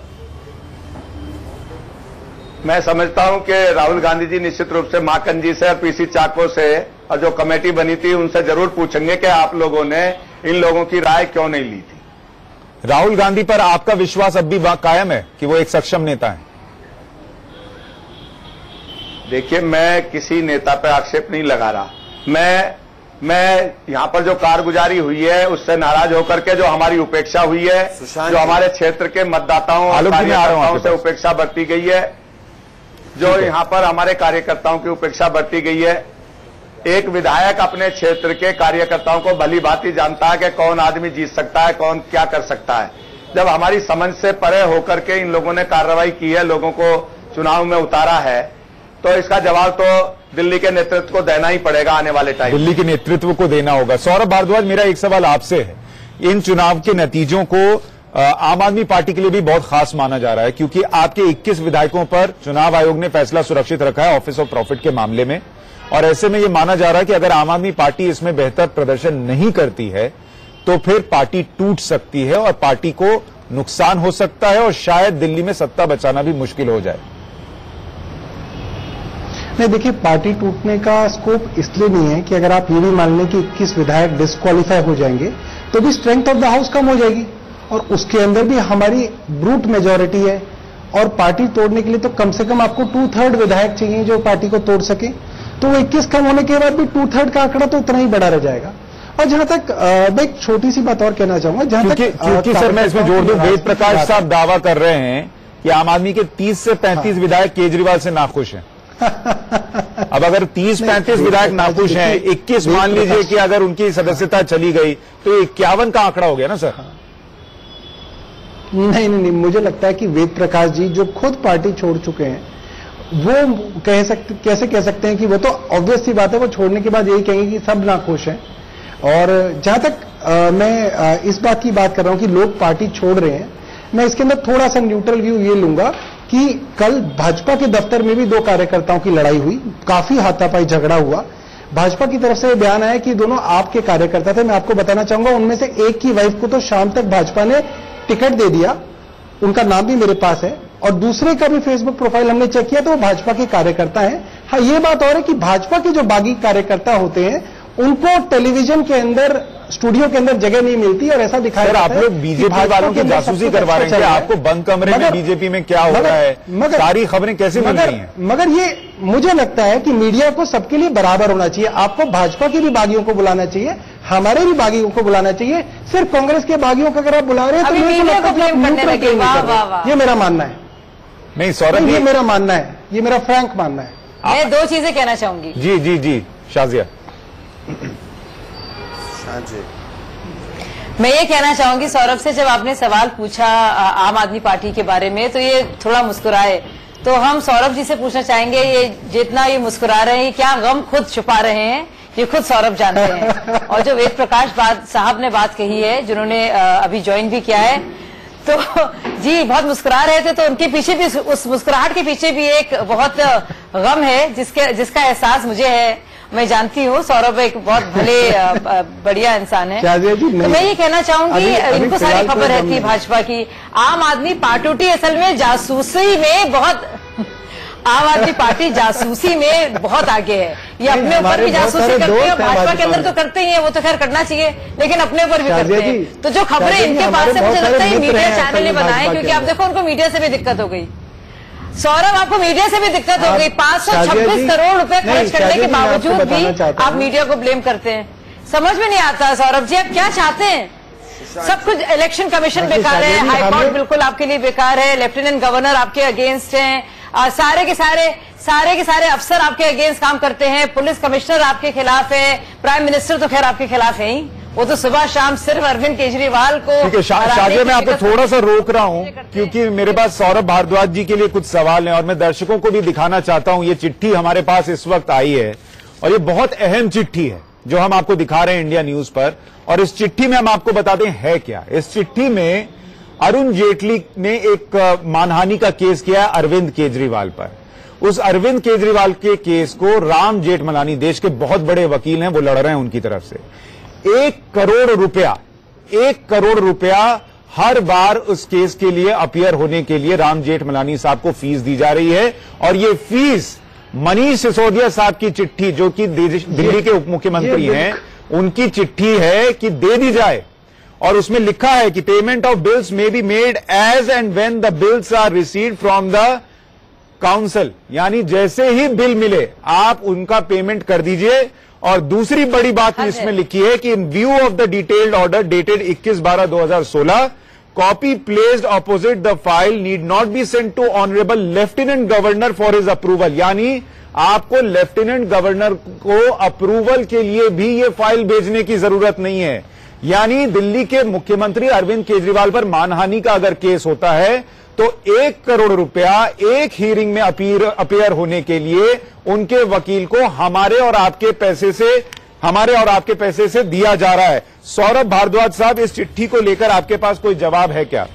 S2: मैं समझता हूं कि राहुल गांधी जी निश्चित रूप से माकन जी से और पीसी चाको से और जो कमेटी बनी थी उनसे जरूर पूछेंगे कि आप लोगों ने इन लोगों की राय क्यों नहीं ली थी।
S1: राहुल गांधी पर आपका विश्वास अब भी कायम है कि वो एक सक्षम नेता है?
S2: देखिए, मैं किसी नेता पर आक्षेप नहीं लगा रहा, मैं यहां पर जो कारगुजारी हुई है उससे नाराज होकर के जो हमारी उपेक्षा हुई है, जो हमारे क्षेत्र के मतदाताओं और कार्यकर्ताओं से उपेक्षा बरती गई है, जो यहां पर हमारे कार्यकर्ताओं की उपेक्षा बरती गई है। एक विधायक अपने क्षेत्र के कार्यकर्ताओं को भली भांति जानता है कि कौन आदमी जीत सकता है, कौन क्या कर सकता है। जब हमारी समझ से परे होकर के इन लोगों ने कार्रवाई की है, लोगों को चुनाव में उतारा है, तो इसका जवाब तो दिल्ली के नेतृत्व को देना ही पड़ेगा आने वाले टाइम।
S1: दिल्ली के नेतृत्व को देना होगा। सौरभ भारद्वाज, मेरा एक सवाल आपसे है, इन चुनाव के नतीजों को आम आदमी पार्टी के लिए भी बहुत खास माना जा रहा है, क्योंकि आपके 21 विधायकों पर चुनाव आयोग ने फैसला सुरक्षित रखा है ऑफिस ऑफ प्रॉफिट के मामले में, और ऐसे में ये माना जा रहा है कि अगर आम आदमी पार्टी इसमें बेहतर प्रदर्शन नहीं करती है तो फिर पार्टी टूट सकती है और पार्टी को नुकसान हो सकता है और शायद दिल्ली में सत्ता बचाना भी मुश्किल हो जाए।
S8: नहीं, देखिए, पार्टी टूटने का स्कोप इसलिए नहीं है कि अगर आप ये भी मान लें कि 21 विधायक डिस्क्वालीफाई हो जाएंगे तो भी स्ट्रेंथ ऑफ द हाउस कम हो जाएगी और उसके अंदर भी हमारी ब्रूट मेजॉरिटी है और पार्टी तोड़ने के लिए तो कम से कम आपको 2/3 विधायक चाहिए जो पार्टी को तोड़ सके। तो वो 21 कम होने के बाद भी 2/3 का आंकड़ा तो उतना ही बड़ा रह जाएगा। और जहां तक मैं एक छोटी सी बात और कहना चाहूंगा, जहां तक
S1: क्योंकि सर मैं इसमें जोड़ दूं, वेद प्रकाश साहब दावा कर रहे हैं कि आम आदमी के 30 से 35 विधायक केजरीवाल से नाखुश हैं। अब अगर 30-35 विधायक नाखुश हैं, 21 मान लीजिए कि अगर उनकी सदस्यता चली गई तो 51 का आंकड़ा हो गया ना सर।
S8: नहीं, मुझे लगता है कि वेद प्रकाश जी जो खुद पार्टी छोड़ चुके हैं वो कैसे कह सकते हैं कि वो तो ऑब्वियस सी बात है, वो छोड़ने के बाद यही कहेंगे कि सब नाखुश हैं। और जहां तक मैं इस बात की बात कर रहा हूं कि लोग पार्टी छोड़ रहे हैं, मैं इसके अंदर थोड़ा सा न्यूट्रल व्यू ये लूंगा कि कल भाजपा के दफ्तर में भी 2 कार्यकर्ताओं की लड़ाई हुई, काफी हाथापाई झगड़ा हुआ। भाजपा की तरफ से बयान आया कि दोनों आपके कार्यकर्ता थे। मैं आपको बताना चाहूंगा उनमें से एक की वाइफ को तो शाम तक भाजपा ने टिकट दे दिया, उनका नाम भी मेरे पास है, और दूसरे का भी फेसबुक प्रोफाइल हमने चेक किया तो वो भाजपा के कार्यकर्ता हैं। हाँ, ये बात और है कि भाजपा के जो बागी कार्यकर्ता होते हैं उनको टेलीविजन के अंदर, स्टूडियो के अंदर जगह नहीं मिलती और ऐसा दिखाया जाता है।
S1: आप लोग बीजेपी वालों की जासूसी करवा रहे हैं कि आपको बंद कमरे में बीजेपी में क्या हो रहा है, सारी खबरें कैसे मिल रही हैं?
S8: मगर ये मुझे लगता है कि मीडिया को सबके लिए बराबर होना चाहिए। आपको भाजपा के भी बागियों को बुलाना चाहिए, हमारे भी बागियों को बुलाना चाहिए। सिर्फ कांग्रेस के बागियों को अगर आप बुला रहे हैं तो ये मेरा मानना है।
S1: नहीं सौरभ,
S8: ये मेरा मानना है, ये मेरा फ्रैंक मानना है।
S7: मैं 2 चीजें कहना चाहूंगी।
S1: जी शाजिया।
S7: मैं ये कहना चाहूंगी सौरभ से, जब आपने सवाल पूछा आम आदमी पार्टी के बारे में तो ये थोड़ा मुस्कुराए, तो हम सौरभ जी से पूछना चाहेंगे ये जितना ये मुस्कुरा रहे हैं क्या गम खुद छुपा रहे हैं, ये खुद सौरभ जानते हैं। और जो वेद प्रकाश साहब ने बात कही है, जिन्होंने अभी ज्वाइन भी किया है, तो जी बहुत मुस्कुरा रहे थे, तो उनके पीछे भी, उस मुस्कुराहट के पीछे भी एक बहुत गम है जिसका एहसास मुझे है। मैं जानती हूँ सौरभ एक बहुत भले बढ़िया इंसान है। तो मैं ये कहना चाहूंगी, इनको सारी खबर रहती है भाजपा की। आम आदमी पार्टी असल में जासूसी में बहुत, आम आदमी पार्टी जासूसी में बहुत आगे है। ये अपने ऊपर भी जासूसी करते हैं, भाजपा के अंदर तो करते ही है, वो तो खैर करना चाहिए, लेकिन अपने ऊपर भी करते हैं। तो जो खबरें इनके पास से मुझे लगता है मीडिया चैनल ने बनाए, क्योंकि आप देखो उनको मीडिया से भी दिक्कत हो गई। सौरभ, आपको मीडिया से भी दिक्कत हो गई। 526 करोड़ रुपए खर्च करने के बावजूद भी आप मीडिया को ब्लेम करते हैं। समझ में नहीं आता सौरभ जी, आप क्या चाहते हैं? सब कुछ, इलेक्शन कमीशन बेकार है, हाईकोर्ट बिल्कुल आपके लिए बेकार है, लेफ्टिनेंट गवर्नर आपके अगेंस्ट हैं, सारे के सारे अफसर आपके अगेंस्ट काम करते हैं, पुलिस कमिश्नर आपके खिलाफ है, प्राइम मिनिस्टर तो खैर आपके खिलाफ है ही, वो तो सुबह शाम सिर्फ अरविंद केजरीवाल को।
S1: ठीक है शाजिया, मैं आपको थोड़ा सा रोक रहा हूं क्योंकि मेरे पास सौरभ भारद्वाज जी के लिए कुछ सवाल हैं और मैं दर्शकों को भी दिखाना चाहता हूं। ये चिट्ठी हमारे पास इस वक्त आई है और ये बहुत अहम चिट्ठी है जो हम आपको दिखा रहे हैं इंडिया न्यूज पर। और इस चिट्ठी में हम आपको बता दें है क्या। इस चिट्ठी में अरुण जेटली ने एक मानहानि का केस किया अरविंद केजरीवाल पर। उस अरविंद केजरीवाल के केस को राम जेठमलानी, देश के बहुत बड़े वकील हैं, वो लड़ रहे हैं उनकी तरफ से। 1 करोड़ रुपया हर बार उस केस के लिए अपीयर होने के लिए राम जेठमलानी साहब को फीस दी जा रही है। और ये फीस मनीष सिसोदिया साहब की चिट्ठी, जो कि दिल्ली के उप मुख्यमंत्री हैं, उनकी चिट्ठी है कि दे दी जाए। और उसमें लिखा है कि payment of bills may be made as and when the bills are received from the council, यानी जैसे ही बिल मिले आप उनका पेमेंट कर दीजिए। और दूसरी बड़ी बात इसमें लिखी है कि in view of the detailed order dated 21/12/2016, copy placed opposite the file need not be sent to honourable lieutenant governor for his approval, यानी आपको लेफ्टिनेंट गवर्नर को अप्रूवल के लिए भी ये फाइल भेजने की जरूरत नहीं है। यानी दिल्ली के मुख्यमंत्री अरविंद केजरीवाल पर मानहानि का अगर केस होता है तो 1 करोड़ रुपया एक हियरिंग में अपीयर होने के लिए उनके वकील को हमारे और आपके पैसे से दिया जा रहा है। सौरभ भारद्वाज साहब, इस चिट्ठी को लेकर आपके पास कोई जवाब है क्या?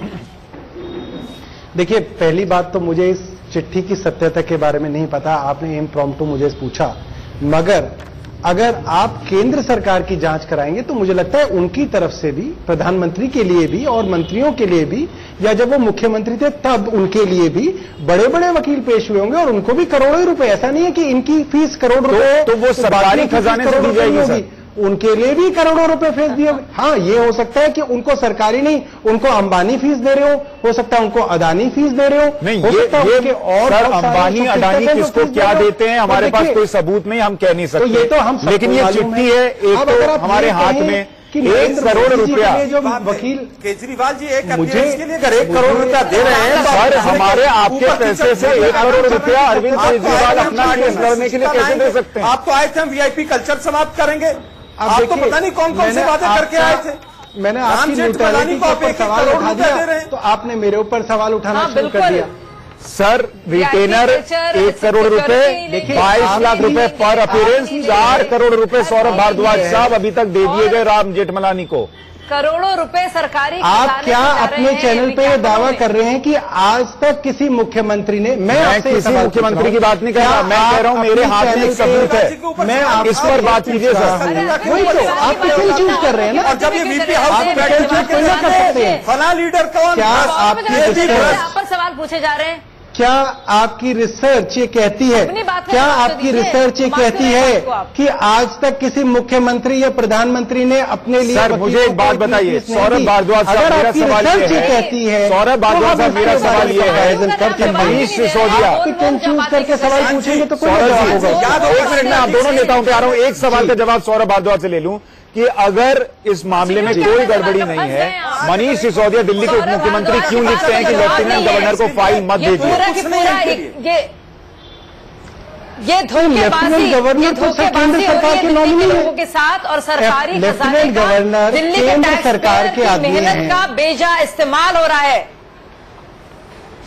S8: देखिए, पहली बात तो मुझे इस चिट्ठी की सत्यता के बारे में नहीं पता। आपने इम्प्रॉम्प्टू मुझे पूछा मगर अगर आप केंद्र सरकार की जांच कराएंगे तो मुझे लगता है उनकी तरफ से भी, प्रधानमंत्री के लिए भी और मंत्रियों के लिए भी, या जब वो मुख्यमंत्री थे तब उनके लिए भी बड़े बड़े वकील पेश हुए होंगे और उनको भी करोड़ों रुपए, ऐसा नहीं है कि इनकी फीस करोड़ रुपए
S1: तो वो सरकारी खजाने से दी जाएगी सर,
S8: उनके लिए भी करोड़ों रुपए फीस दिए। हाँ, ये हो सकता है कि उनको सरकारी नहीं, उनको अंबानी फीस दे रहे हो सकता है उनको अदानी फीस दे रहे हो।
S1: नहीं, ये और सर अंबानी अडानी किसको क्या देते हैं हमारे पास कोई सबूत नहीं, हम कह नहीं सकते।
S8: तो ये तो हम
S1: लेकिन ये चिट्ठी है एक तो हमारे हाथ में 1 करोड़ रुपया।
S8: जो वकील
S6: केजरीवाल जी एक अपीयरेंस के लिए अगर 1 करोड़ रुपया दे रहे हैं
S1: सर, हमारे आपके पैसे से 1 करोड़ रुपया अरविंद केजरीवाल अपना केस लड़ने के लिए कैसे दे सकते हैं?
S6: आप तो आए थे हम वीआईपी कल्चर समाप्त करेंगे, आप तो पता नहीं कौन कौन से बातें करके आए थे।
S8: मैंने आपकी न्यूट्रलिटी के ऊपर सवाल उठा दिया तो आपने मेरे ऊपर सवाल उठाना शुरू कर दिया।
S1: सर, रिटेनर 1 करोड़ रुपए, 22 लाख रुपए पर अपीयरेंस, 4 करोड़ रुपए सौरभ भारद्वाज साहब अभी तक दे दिए गए राम जेठमलानी को।
S7: करोड़ों रुपए सरकारी,
S8: आप क्या अपने चैनल पे दावा कर रहे हैं कि आज तक किसी मुख्यमंत्री ने, मैं
S1: किसी मुख्यमंत्री की बात नहीं कर रहा, मैं कह रहा हूं मेरे हाथ में एक सबूत है, मैं इस पर बात कीजिए सर।
S8: वही तो आप किसी चूज कर रहे हैं ना,
S6: और जब ये वीपी हाउस में बैठे
S8: कर सकते हैं।
S6: फला लीडर कौन,
S8: क्या
S7: आप सवाल पूछे जा रहे हैं?
S8: क्या आपकी रिसर्च ये कहती है, क्या आपकी रिसर्च ये कहती है कि आज तक किसी मुख्यमंत्री या प्रधानमंत्री ने अपने लिए?
S1: सर, मुझे एक बात बताइए, सौरभ भारद्वाज साहब, मेरा सवाल ये
S8: कहती है,
S1: सौरभ भारद्वाज साहब, मेरा सवाल ये है, मनीष सिसोदिया
S8: चूज करके सवाल पूछेंगे तो कोई जवाब होगा।
S1: 1 मिनट में आप दोनों नेताओं पे आ रहा हूं, एक सवाल का जवाब सौरभ भारद्वाज से ले लूं कि अगर इस मामले में कोई गड़बड़ी नहीं है, मनीष सिसोदिया दिल्ली के उप मुख्यमंत्री क्यों लिखते हैं कि लेफ्टिनेंट गवर्नर को फाइल मत भेजिए?
S7: ये धोखेबाजी,
S8: गवर्नर तो केंद्र सरकार के नॉमिनी
S7: लोगों के साथ और सरकारी
S8: लेफ्टिनेंट गवर्नर
S7: दिल्ली
S8: केंद्र सरकार के आदमी हैं।
S7: मेहनत का बेजा इस्तेमाल हो रहा है,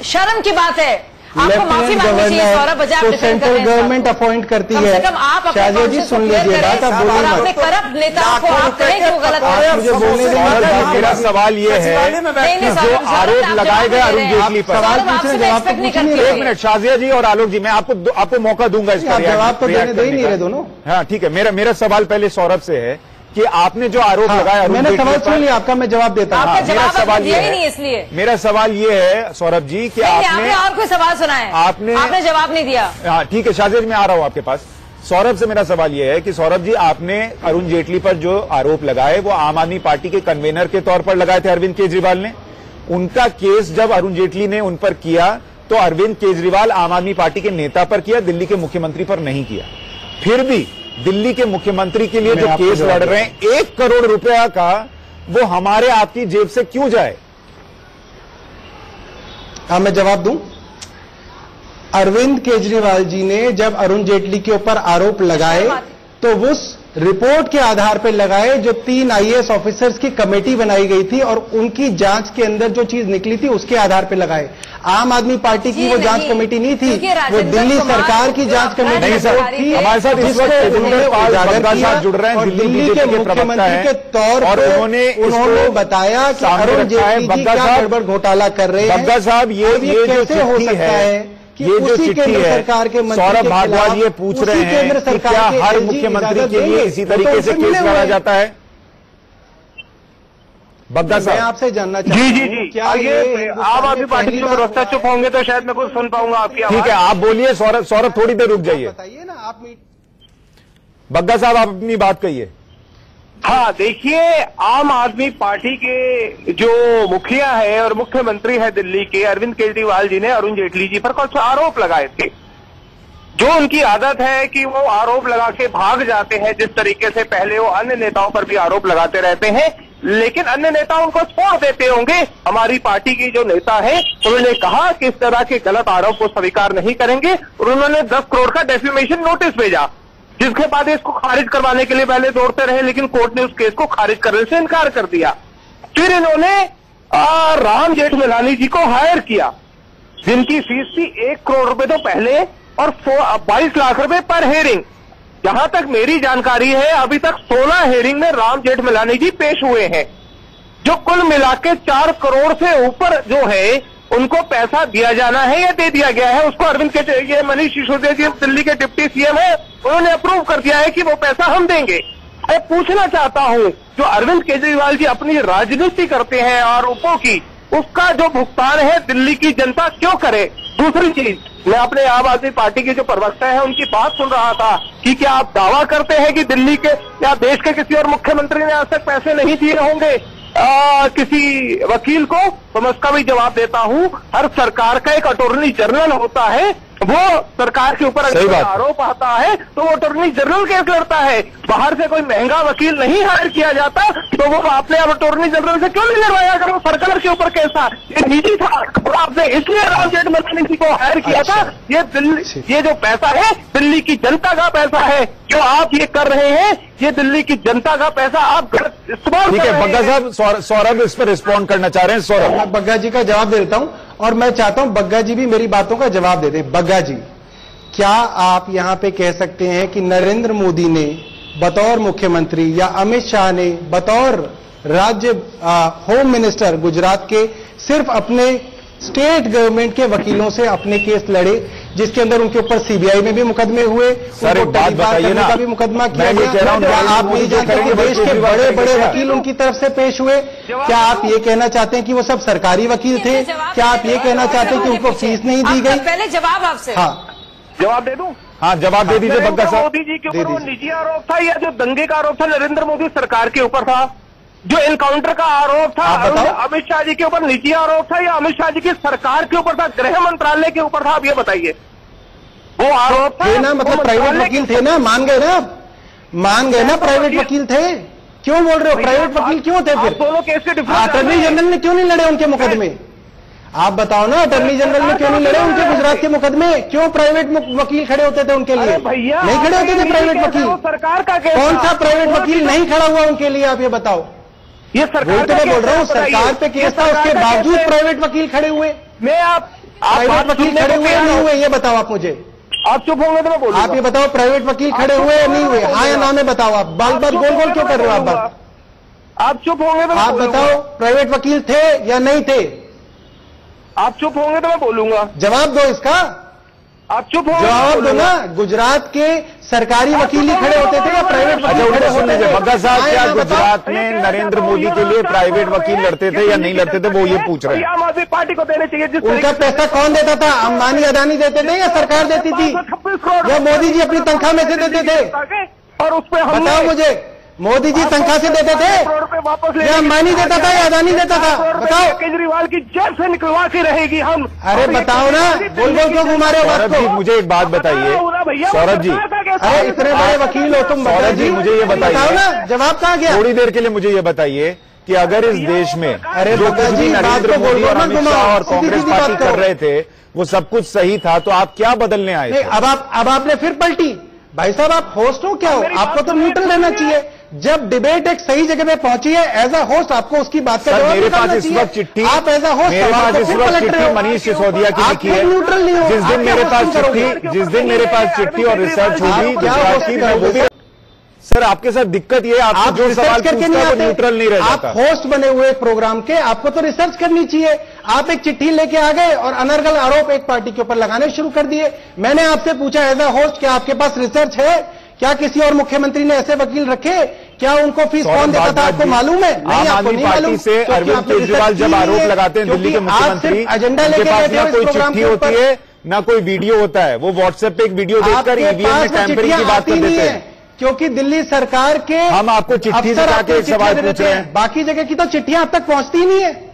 S7: शर्म की बात है। आपको माफी मांगनी चाहिए सौरभ बजाय
S8: तो सेंट्रल गवर्नमेंट अपॉइंट करती है। शाहजी जी सुन लीजिए बात, आप बोलिए मत।
S7: अपने करप्ट नेताओं को आप कहें कि वो गलत है।
S8: मुझे बोलने दें।
S1: मेरा सवाल ये है कि जो आरोप लगाए गए अरुण जेटली पर,
S8: सवाल पूछने जवाब तो पूछ नहीं रहे।
S1: 1 मिनट शाजिया जी और आलोक जी, मैं आपको मौका दूंगा इसका
S8: जवाब तो देने दे ही नहीं रहे दोनों।
S1: हाँ ठीक है, मेरा सवाल पहले सौरभ से है कि आपने जो आरोप लगाया,
S8: मैंने सवाल सुन लिया आपका, मैं जवाब देता हूं।
S1: मेरा सवाल ये है,
S7: इसलिए
S1: मेरा सवाल ये है सौरभ जी कि
S7: आपने और कोई सवाल सुना है, आपने जवाब नहीं दिया।
S1: हाँ ठीक है शाजिद, मैं आ रहा हूं आपके पास। सौरभ से मेरा सवाल ये है कि सौरभ जी, आपने अरुण जेटली पर जो आरोप लगाए वो आम आदमी पार्टी के कन्वेनर के तौर पर लगाए थे अरविंद केजरीवाल ने। उनका केस जब अरुण जेटली ने उन पर किया तो अरविंद केजरीवाल आम आदमी पार्टी के नेता पर किया, दिल्ली के मुख्यमंत्री पर नहीं किया। फिर भी दिल्ली के मुख्यमंत्री के लिए जो केस लड़ रहे हैं 1 करोड़ रुपया का, वो हमारे आपकी जेब से क्यों जाए?
S8: हाँ मैं जवाब दूं। अरविंद केजरीवाल जी ने जब अरुण जेटली के ऊपर आरोप लगाए तो उस रिपोर्ट के आधार पर लगाए जो 3 आईएएस ऑफिसर्स की कमेटी बनाई गई थी और उनकी जांच के अंदर जो चीज निकली थी उसके आधार पर लगाए। आम आदमी पार्टी की वो जांच कमेटी नहीं थी, वो दिल्ली सरकार की जांच कमेटी थी।
S1: हमारे साथ इस वक्त जुड़ रहे हैं
S8: दिल्ली के मुख्यमंत्री के तौर पर उन्होंने बताया कि अरुण जेटली जी क्या गड़बड़ घोटाला कर रहे हैं।
S1: बग्गा साहब, ये
S8: कैसे हो सकता है
S1: ये जो चिट्ठी है, सौरभ भारद्वाज ये पूछ रहे हैं कि क्या हर मुख्यमंत्री के लिए इसी तरीके से केस लड़ा जाता है? बग्गा साहब,
S8: मैं आपसे जानना चाहता हूं
S9: जी क्या ये आम आदमी पार्टी के प्रवक्ता चुप होंगे तो शायद मैं कुछ सुन पाऊंगा आपकी आवाज।
S1: ठीक है, आप बोलिए सौरभ थोड़ी देर रुक जाइए।
S8: बताइए ना आप।
S1: बग्गा साहब, आप अपनी बात कहिए।
S9: हाँ देखिए, आम आदमी पार्टी के जो मुखिया है और मुख्यमंत्री है दिल्ली के, अरविंद केजरीवाल जी ने अरुण जेटली जी पर कुछ आरोप लगाए थे। जो उनकी आदत है कि वो आरोप लगा के भाग जाते हैं, जिस तरीके से पहले वो अन्य नेताओं पर भी आरोप लगाते रहते हैं, लेकिन अन्य नेता उनको छोड़ देते होंगे। हमारी पार्टी की जो नेता है उन्होंने कहा कि इस तरह के गलत आरोप को स्वीकार नहीं करेंगे और उन्होंने 10 करोड़ का डेफेमेशन नोटिस भेजा, जिसके बाद इसको खारिज करवाने के लिए पहले दौड़ते रहे, लेकिन कोर्ट ने उस केस को खारिज करने से इनकार कर दिया। फिर इन्होंने राम जेठमलानी जी को हायर किया, जिनकी फीस थी 1 करोड़ रुपए तो पहले और 22 लाख रुपए पर हेयरिंग। जहां तक मेरी जानकारी है अभी तक 16 हेयरिंग में राम जेठमलानी जी पेश हुए हैं, जो कुल मिला के 4 करोड़ से ऊपर जो है उनको पैसा दिया जाना है या दे दिया गया है? उसको अरविंद के ये मनीष सिसोदिया जी दिल्ली के डिप्टी सीएम है, उन्होंने अप्रूव कर दिया है कि वो पैसा हम देंगे। मैं पूछना चाहता हूं, जो अरविंद केजरीवाल जी अपनी राजनीति करते हैं आरोपों की, उसका जो भुगतान है दिल्ली की जनता क्यों करे? दूसरी चीज, मैं अपने आम आदमी पार्टी के जो प्रवक्ता है उनकी बात सुन रहा था कि क्या आप दावा करते हैं कि दिल्ली के या देश के किसी और मुख्यमंत्री ने आज तक पैसे नहीं दिए होंगे किसी वकील को? तो मैं उसका भी जवाब देता हूं, हर सरकार का एक अटॉर्नी जनरल होता है, वो सरकार के ऊपर अगर आरोप आता है तो वो अटॉर्नी जनरल केस लड़ता है। बाहर से कोई महंगा वकील नहीं हायर किया जाता, तो वो आपने अब अटॉर्नी जनरल से क्यों नहीं लड़वाया अगर वो सरकार के ऊपर केस था? ये निजी था और आपने इसलिए राम जेठमलानी जी को हायर किया था। ये दिल्ली, ये जो पैसा है दिल्ली की जनता का पैसा है, जो आप ये कर रहे हैं ये दिल्ली की जनता का पैसा आप इस्तेमाल कर रहे हैं।
S1: बग्गा साहब, सौरभ इस पर रिस्पॉन्ड करना चाह रहे हैं। सौरभ,
S8: मैं बग्गा जी का जवाब दे देता हूं और मैं चाहता हूं बग्गा जी भी मेरी बातों का जवाब दे दें। बग्गा जी, क्या आप यहां पे कह सकते हैं कि नरेंद्र मोदी ने बतौर मुख्यमंत्री या अमित शाह ने बतौर राज्य होम मिनिस्टर गुजरात के सिर्फ अपने स्टेट गवर्नमेंट के वकीलों से अपने केस लड़े, जिसके अंदर उनके ऊपर सीबीआई में भी मुकदमे हुए,
S1: सर एक बात बताइए ना,
S8: का भी मुकदमा किया
S1: गया?
S8: क्या आप नहीं जानते कि देश के बड़े बड़े वकील उनकी तरफ से पेश हुए? क्या आप ये कहना चाहते हैं कि वो सब सरकारी वकील थे? क्या आप ये कहना चाहते हैं कि उनको फीस नहीं दी गई?
S7: पहले जवाब आपसे।
S8: हाँ,
S9: जवाब दे दूं?
S1: हाँ, जवाब दे दीजिए बग्गा साहब।
S9: मोदी जी के ऊपर वो निजी आरोप था या जो दंगे का आरोप था नरेंद्र मोदी सरकार के ऊपर था? जो एनकाउंटर का आरोप था अमित शाह जी के ऊपर निजी आरोप था या अमित शाह जी की सरकार के ऊपर था, गृह मंत्रालय के ऊपर था? आप ये बताइए। वो आरोप था
S8: ना, मतलब प्राइवेट वकील थे ना, मान गए ना, मान गए ना, प्राइवेट वकील थे। क्यों बोल रहे हो प्राइवेट वकील क्यों थे? फिर
S9: दोनों केस के डिफरेंस
S8: अटॉर्नी जनरल ने क्यों नहीं लड़े उनके मुकदमे? आप बताओ ना, अटॉर्नी जनरल ने क्यों नहीं लड़े उनके गुजरात के मुकदमे? क्यों प्राइवेट वकील खड़े होते थे उनके लिए?
S9: भैया
S8: नहीं खड़े होते थे प्राइवेट वकील?
S9: सरकार का केस
S8: कौन सा प्राइवेट वकील नहीं खड़ा हुआ उनके लिए? आप ये बताओ।
S9: ये सरकार
S8: तो मैं बोल रहा हूँ सरकार पे केस था, उसके बावजूद प्राइवेट वकील खड़े हुए।
S9: मैं आप
S8: प्राइवेट वकील खड़े हुए या नहीं हुए ये बताओ आप मुझे।
S9: आप चुप होंगे तो मैं बोलूंगा।
S8: आप ये बताओ प्राइवेट वकील खड़े हुए या नहीं हुए? हाँ या ना में बताओ। आप बाल बाल गोल गोल क्यों कर रहे हो? आप बात,
S9: आप चुप होंगे तो
S8: आप बताओ प्राइवेट वकील थे या नहीं थे?
S9: आप चुप होंगे तो मैं बोलूंगा।
S8: जवाब दो इसका,
S9: आप चुप होंगे।
S8: जवाब दो ना। गुजरात के सरकारी वकील ही खड़े होते थे या प्राइवेट वकील खड़े होते थे?
S1: बग्गा साहब, क्या गुजरात में नरेंद्र मोदी के लिए प्राइवेट वकील लड़ते थे या नहीं लड़ते थे, वो ये पूछ रहे हैं।
S9: आम आदमी पार्टी को देने चाहिए।
S8: उनका पैसा कौन देता था? अंबानी अदानी देते थे या सरकार देती थी या मोदी जी अपनी तनख्वाह में से देते थे?
S9: और उस पर
S8: बताओ मुझे, मोदी जी तनख्वाह से देते थे या अंबानी देता था या अदानी देता था? बताओ।
S9: केजरीवाल की जेल से निकलवा के रहेगी हम।
S8: अरे बताओ ना, बोल बोल क्यों घुमा रहे हो बात को?
S1: मुझे एक बात बताइए सौरभ जी।
S8: अरे इतने बड़े वकील हो तुम,
S1: सौरभ जी मुझे ये बताओ
S8: ना, जवाब कहाँ गया?
S1: थोड़ी देर के लिए मुझे ये बताइए कि अगर इस देश में
S8: अरे
S1: जो कुछ भी नरेंद्र मोदी और अमित शाह और कांग्रेस पार्टी कर रहे थे वो सब कुछ सही था, तो आप क्या बदलने आए थे?
S8: अब आपने फिर पलटी। भाई साहब आप होस्ट हो क्या हो? आपको तो न्यूट्रल रहना चाहिए। जब डिबेट एक सही जगह पे पहुंची है, एज अ होस्ट आपको उसकी बात का जवाब
S1: मेरे पास इस वक्त चिट्ठी,
S8: आप एज अ होस्ट
S1: मेरे पास इस वक्त चिट्ठी मनीष सिसोदिया की लिखी है।
S8: न्यूट्रल नहीं हो।
S1: जिस दिन मेरे पास चिट्ठी और रिसर्च होगी गुजरात की, मैं वो भी। सर आपके साथ दिक्कत ये, आप जो सवाल करके नहीं आते, न्यूट्रल नहीं रह जाता।
S8: आप होस्ट बने हुए प्रोग्राम के, आपको तो रिसर्च करनी चाहिए। आप एक चिट्ठी लेके आ गए और अनर्गल आरोप एक पार्टी के ऊपर लगाने शुरू कर दिए। मैंने आपसे पूछा एज अ होस्ट, क्या आपके पास रिसर्च है? क्या किसी और मुख्यमंत्री ने ऐसे वकील रखे? क्या उनको फीस कौन देता था? आपको मालूम है? नहीं, आपको नहीं मालूम।
S1: से अरविंद केजरीवाल जब आरोप लगाते हैं दिल्ली के मुख्यमंत्री,
S8: एजेंडा लेके
S1: ना कोई चिट्ठी होती है ना कोई वीडियो होता है, वो व्हाट्सएप पे एक वीडियो देखकर ईवीएम में टैंपरिंग की बात कर देते हैं। क्योंकि दिल्ली सरकार के हम आपको चिट्ठी दिखा के एक सवाल पूछ रहे हैं, बाकी जगह की तो चिट्ठियां अब तक पहुंचती ही नहीं है।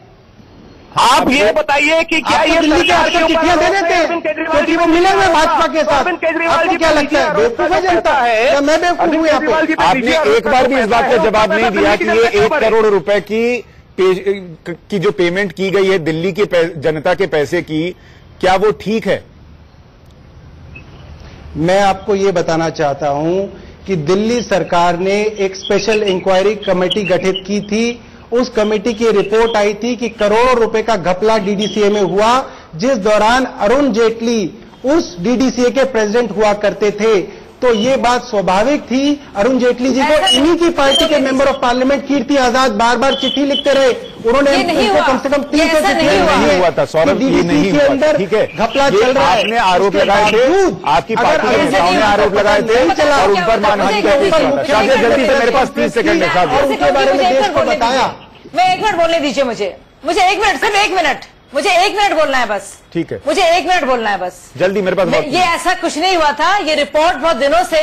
S9: आप ये बताइए कि क्या ये
S8: दिल्ली के आपको चिट्ठियां दे देते हैं क्योंकि वो मिले हुए भाजपा के साथ? आपको क्या लगता है बेवकूफ है जनता या मैं बेवकूफ हूँ? यहाँ पे
S1: आपने एक बार भी इस बात का जवाब नहीं दिया कि ये 1 करोड़ रुपए की जो पेमेंट की गई है दिल्ली की जनता के पैसे की, क्या वो ठीक है?
S8: मैं आपको ये बताना चाहता हूं कि दिल्ली सरकार ने एक स्पेशल इंक्वायरी कमेटी गठित की थी। उस कमेटी की रिपोर्ट आई थी कि करोड़ों रुपए का घपला डीडीसीए में हुआ, जिस दौरान अरुण जेटली उस डीडीसीए के प्रेसिडेंट हुआ करते थे। तो ये बात स्वाभाविक थी। अरुण जेटली जी को इन्हीं की पार्टी के member of parliament Kirti Azad बार बार चिट्ठी लिखते रहे, उन्होंने इनको कम से कम 300 चिट्ठी
S1: नहीं हुआ था सौरभ, ये नहीं
S8: के अंदर घपला चल रहा है।
S1: आपने आरोप लगाए थे, आपकी पार्टी के नेताओं ने आरोप लगाए थे और उन पर मानहानि का शायद जल्दी से, मेरे पास 30 सेकंड है साहब,
S8: और उसके बारे में देश को बताया।
S7: मैं 1 मिनट बोलने दीजिए मुझे 1 मिनट, सिर्फ 1 मिनट, मुझे 1 मिनट बोलना है बस।
S1: ठीक है,
S7: मुझे 1 मिनट बोलना है बस,
S1: जल्दी, मेरे पास
S7: ये ऐसा कुछ नहीं हुआ था। ये रिपोर्ट बहुत दिनों से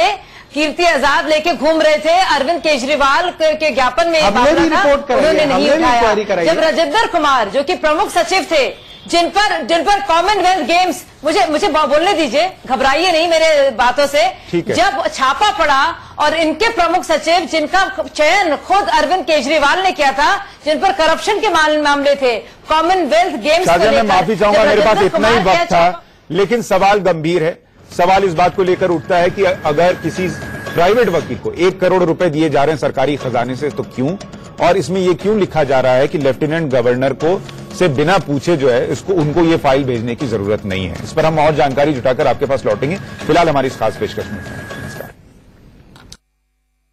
S7: कीर्ति आजाद लेके घूम रहे थे, अरविंद केजरीवाल के ज्ञापन में उन्होंने नहीं उठाया। जब राजेंद्र कुमार जो कि प्रमुख सचिव थे, जिन पर कॉमनवेल्थ गेम्स, मुझे बोलने दीजिए, घबराइए नहीं मेरे बातों से, जब छापा पड़ा और इनके प्रमुख सचिव जिनका चयन खुद अरविंद केजरीवाल ने किया था, जिन पर करप्शन के मामले थे, कॉमनवेल्थ गेम्स को लेकर,
S1: मैं माफी चाहूंगा, मेरे पास इतना ही वक्त था, लेकिन सवाल गंभीर है। सवाल इस बात को लेकर उठता है कि अगर किसी प्राइवेट वकील को 1 करोड़ रुपए दिए जा रहे हैं सरकारी खजाने से, तो क्यों, और इसमें यह क्यों लिखा जा रहा है कि लेफ्टिनेंट गवर्नर को से बिना पूछे जो है उनको ये फाइल भेजने की जरूरत नहीं है। इस पर हम और जानकारी जुटाकर आपके पास लौटेंगे। फिलहाल हमारी इस खास पेशकश में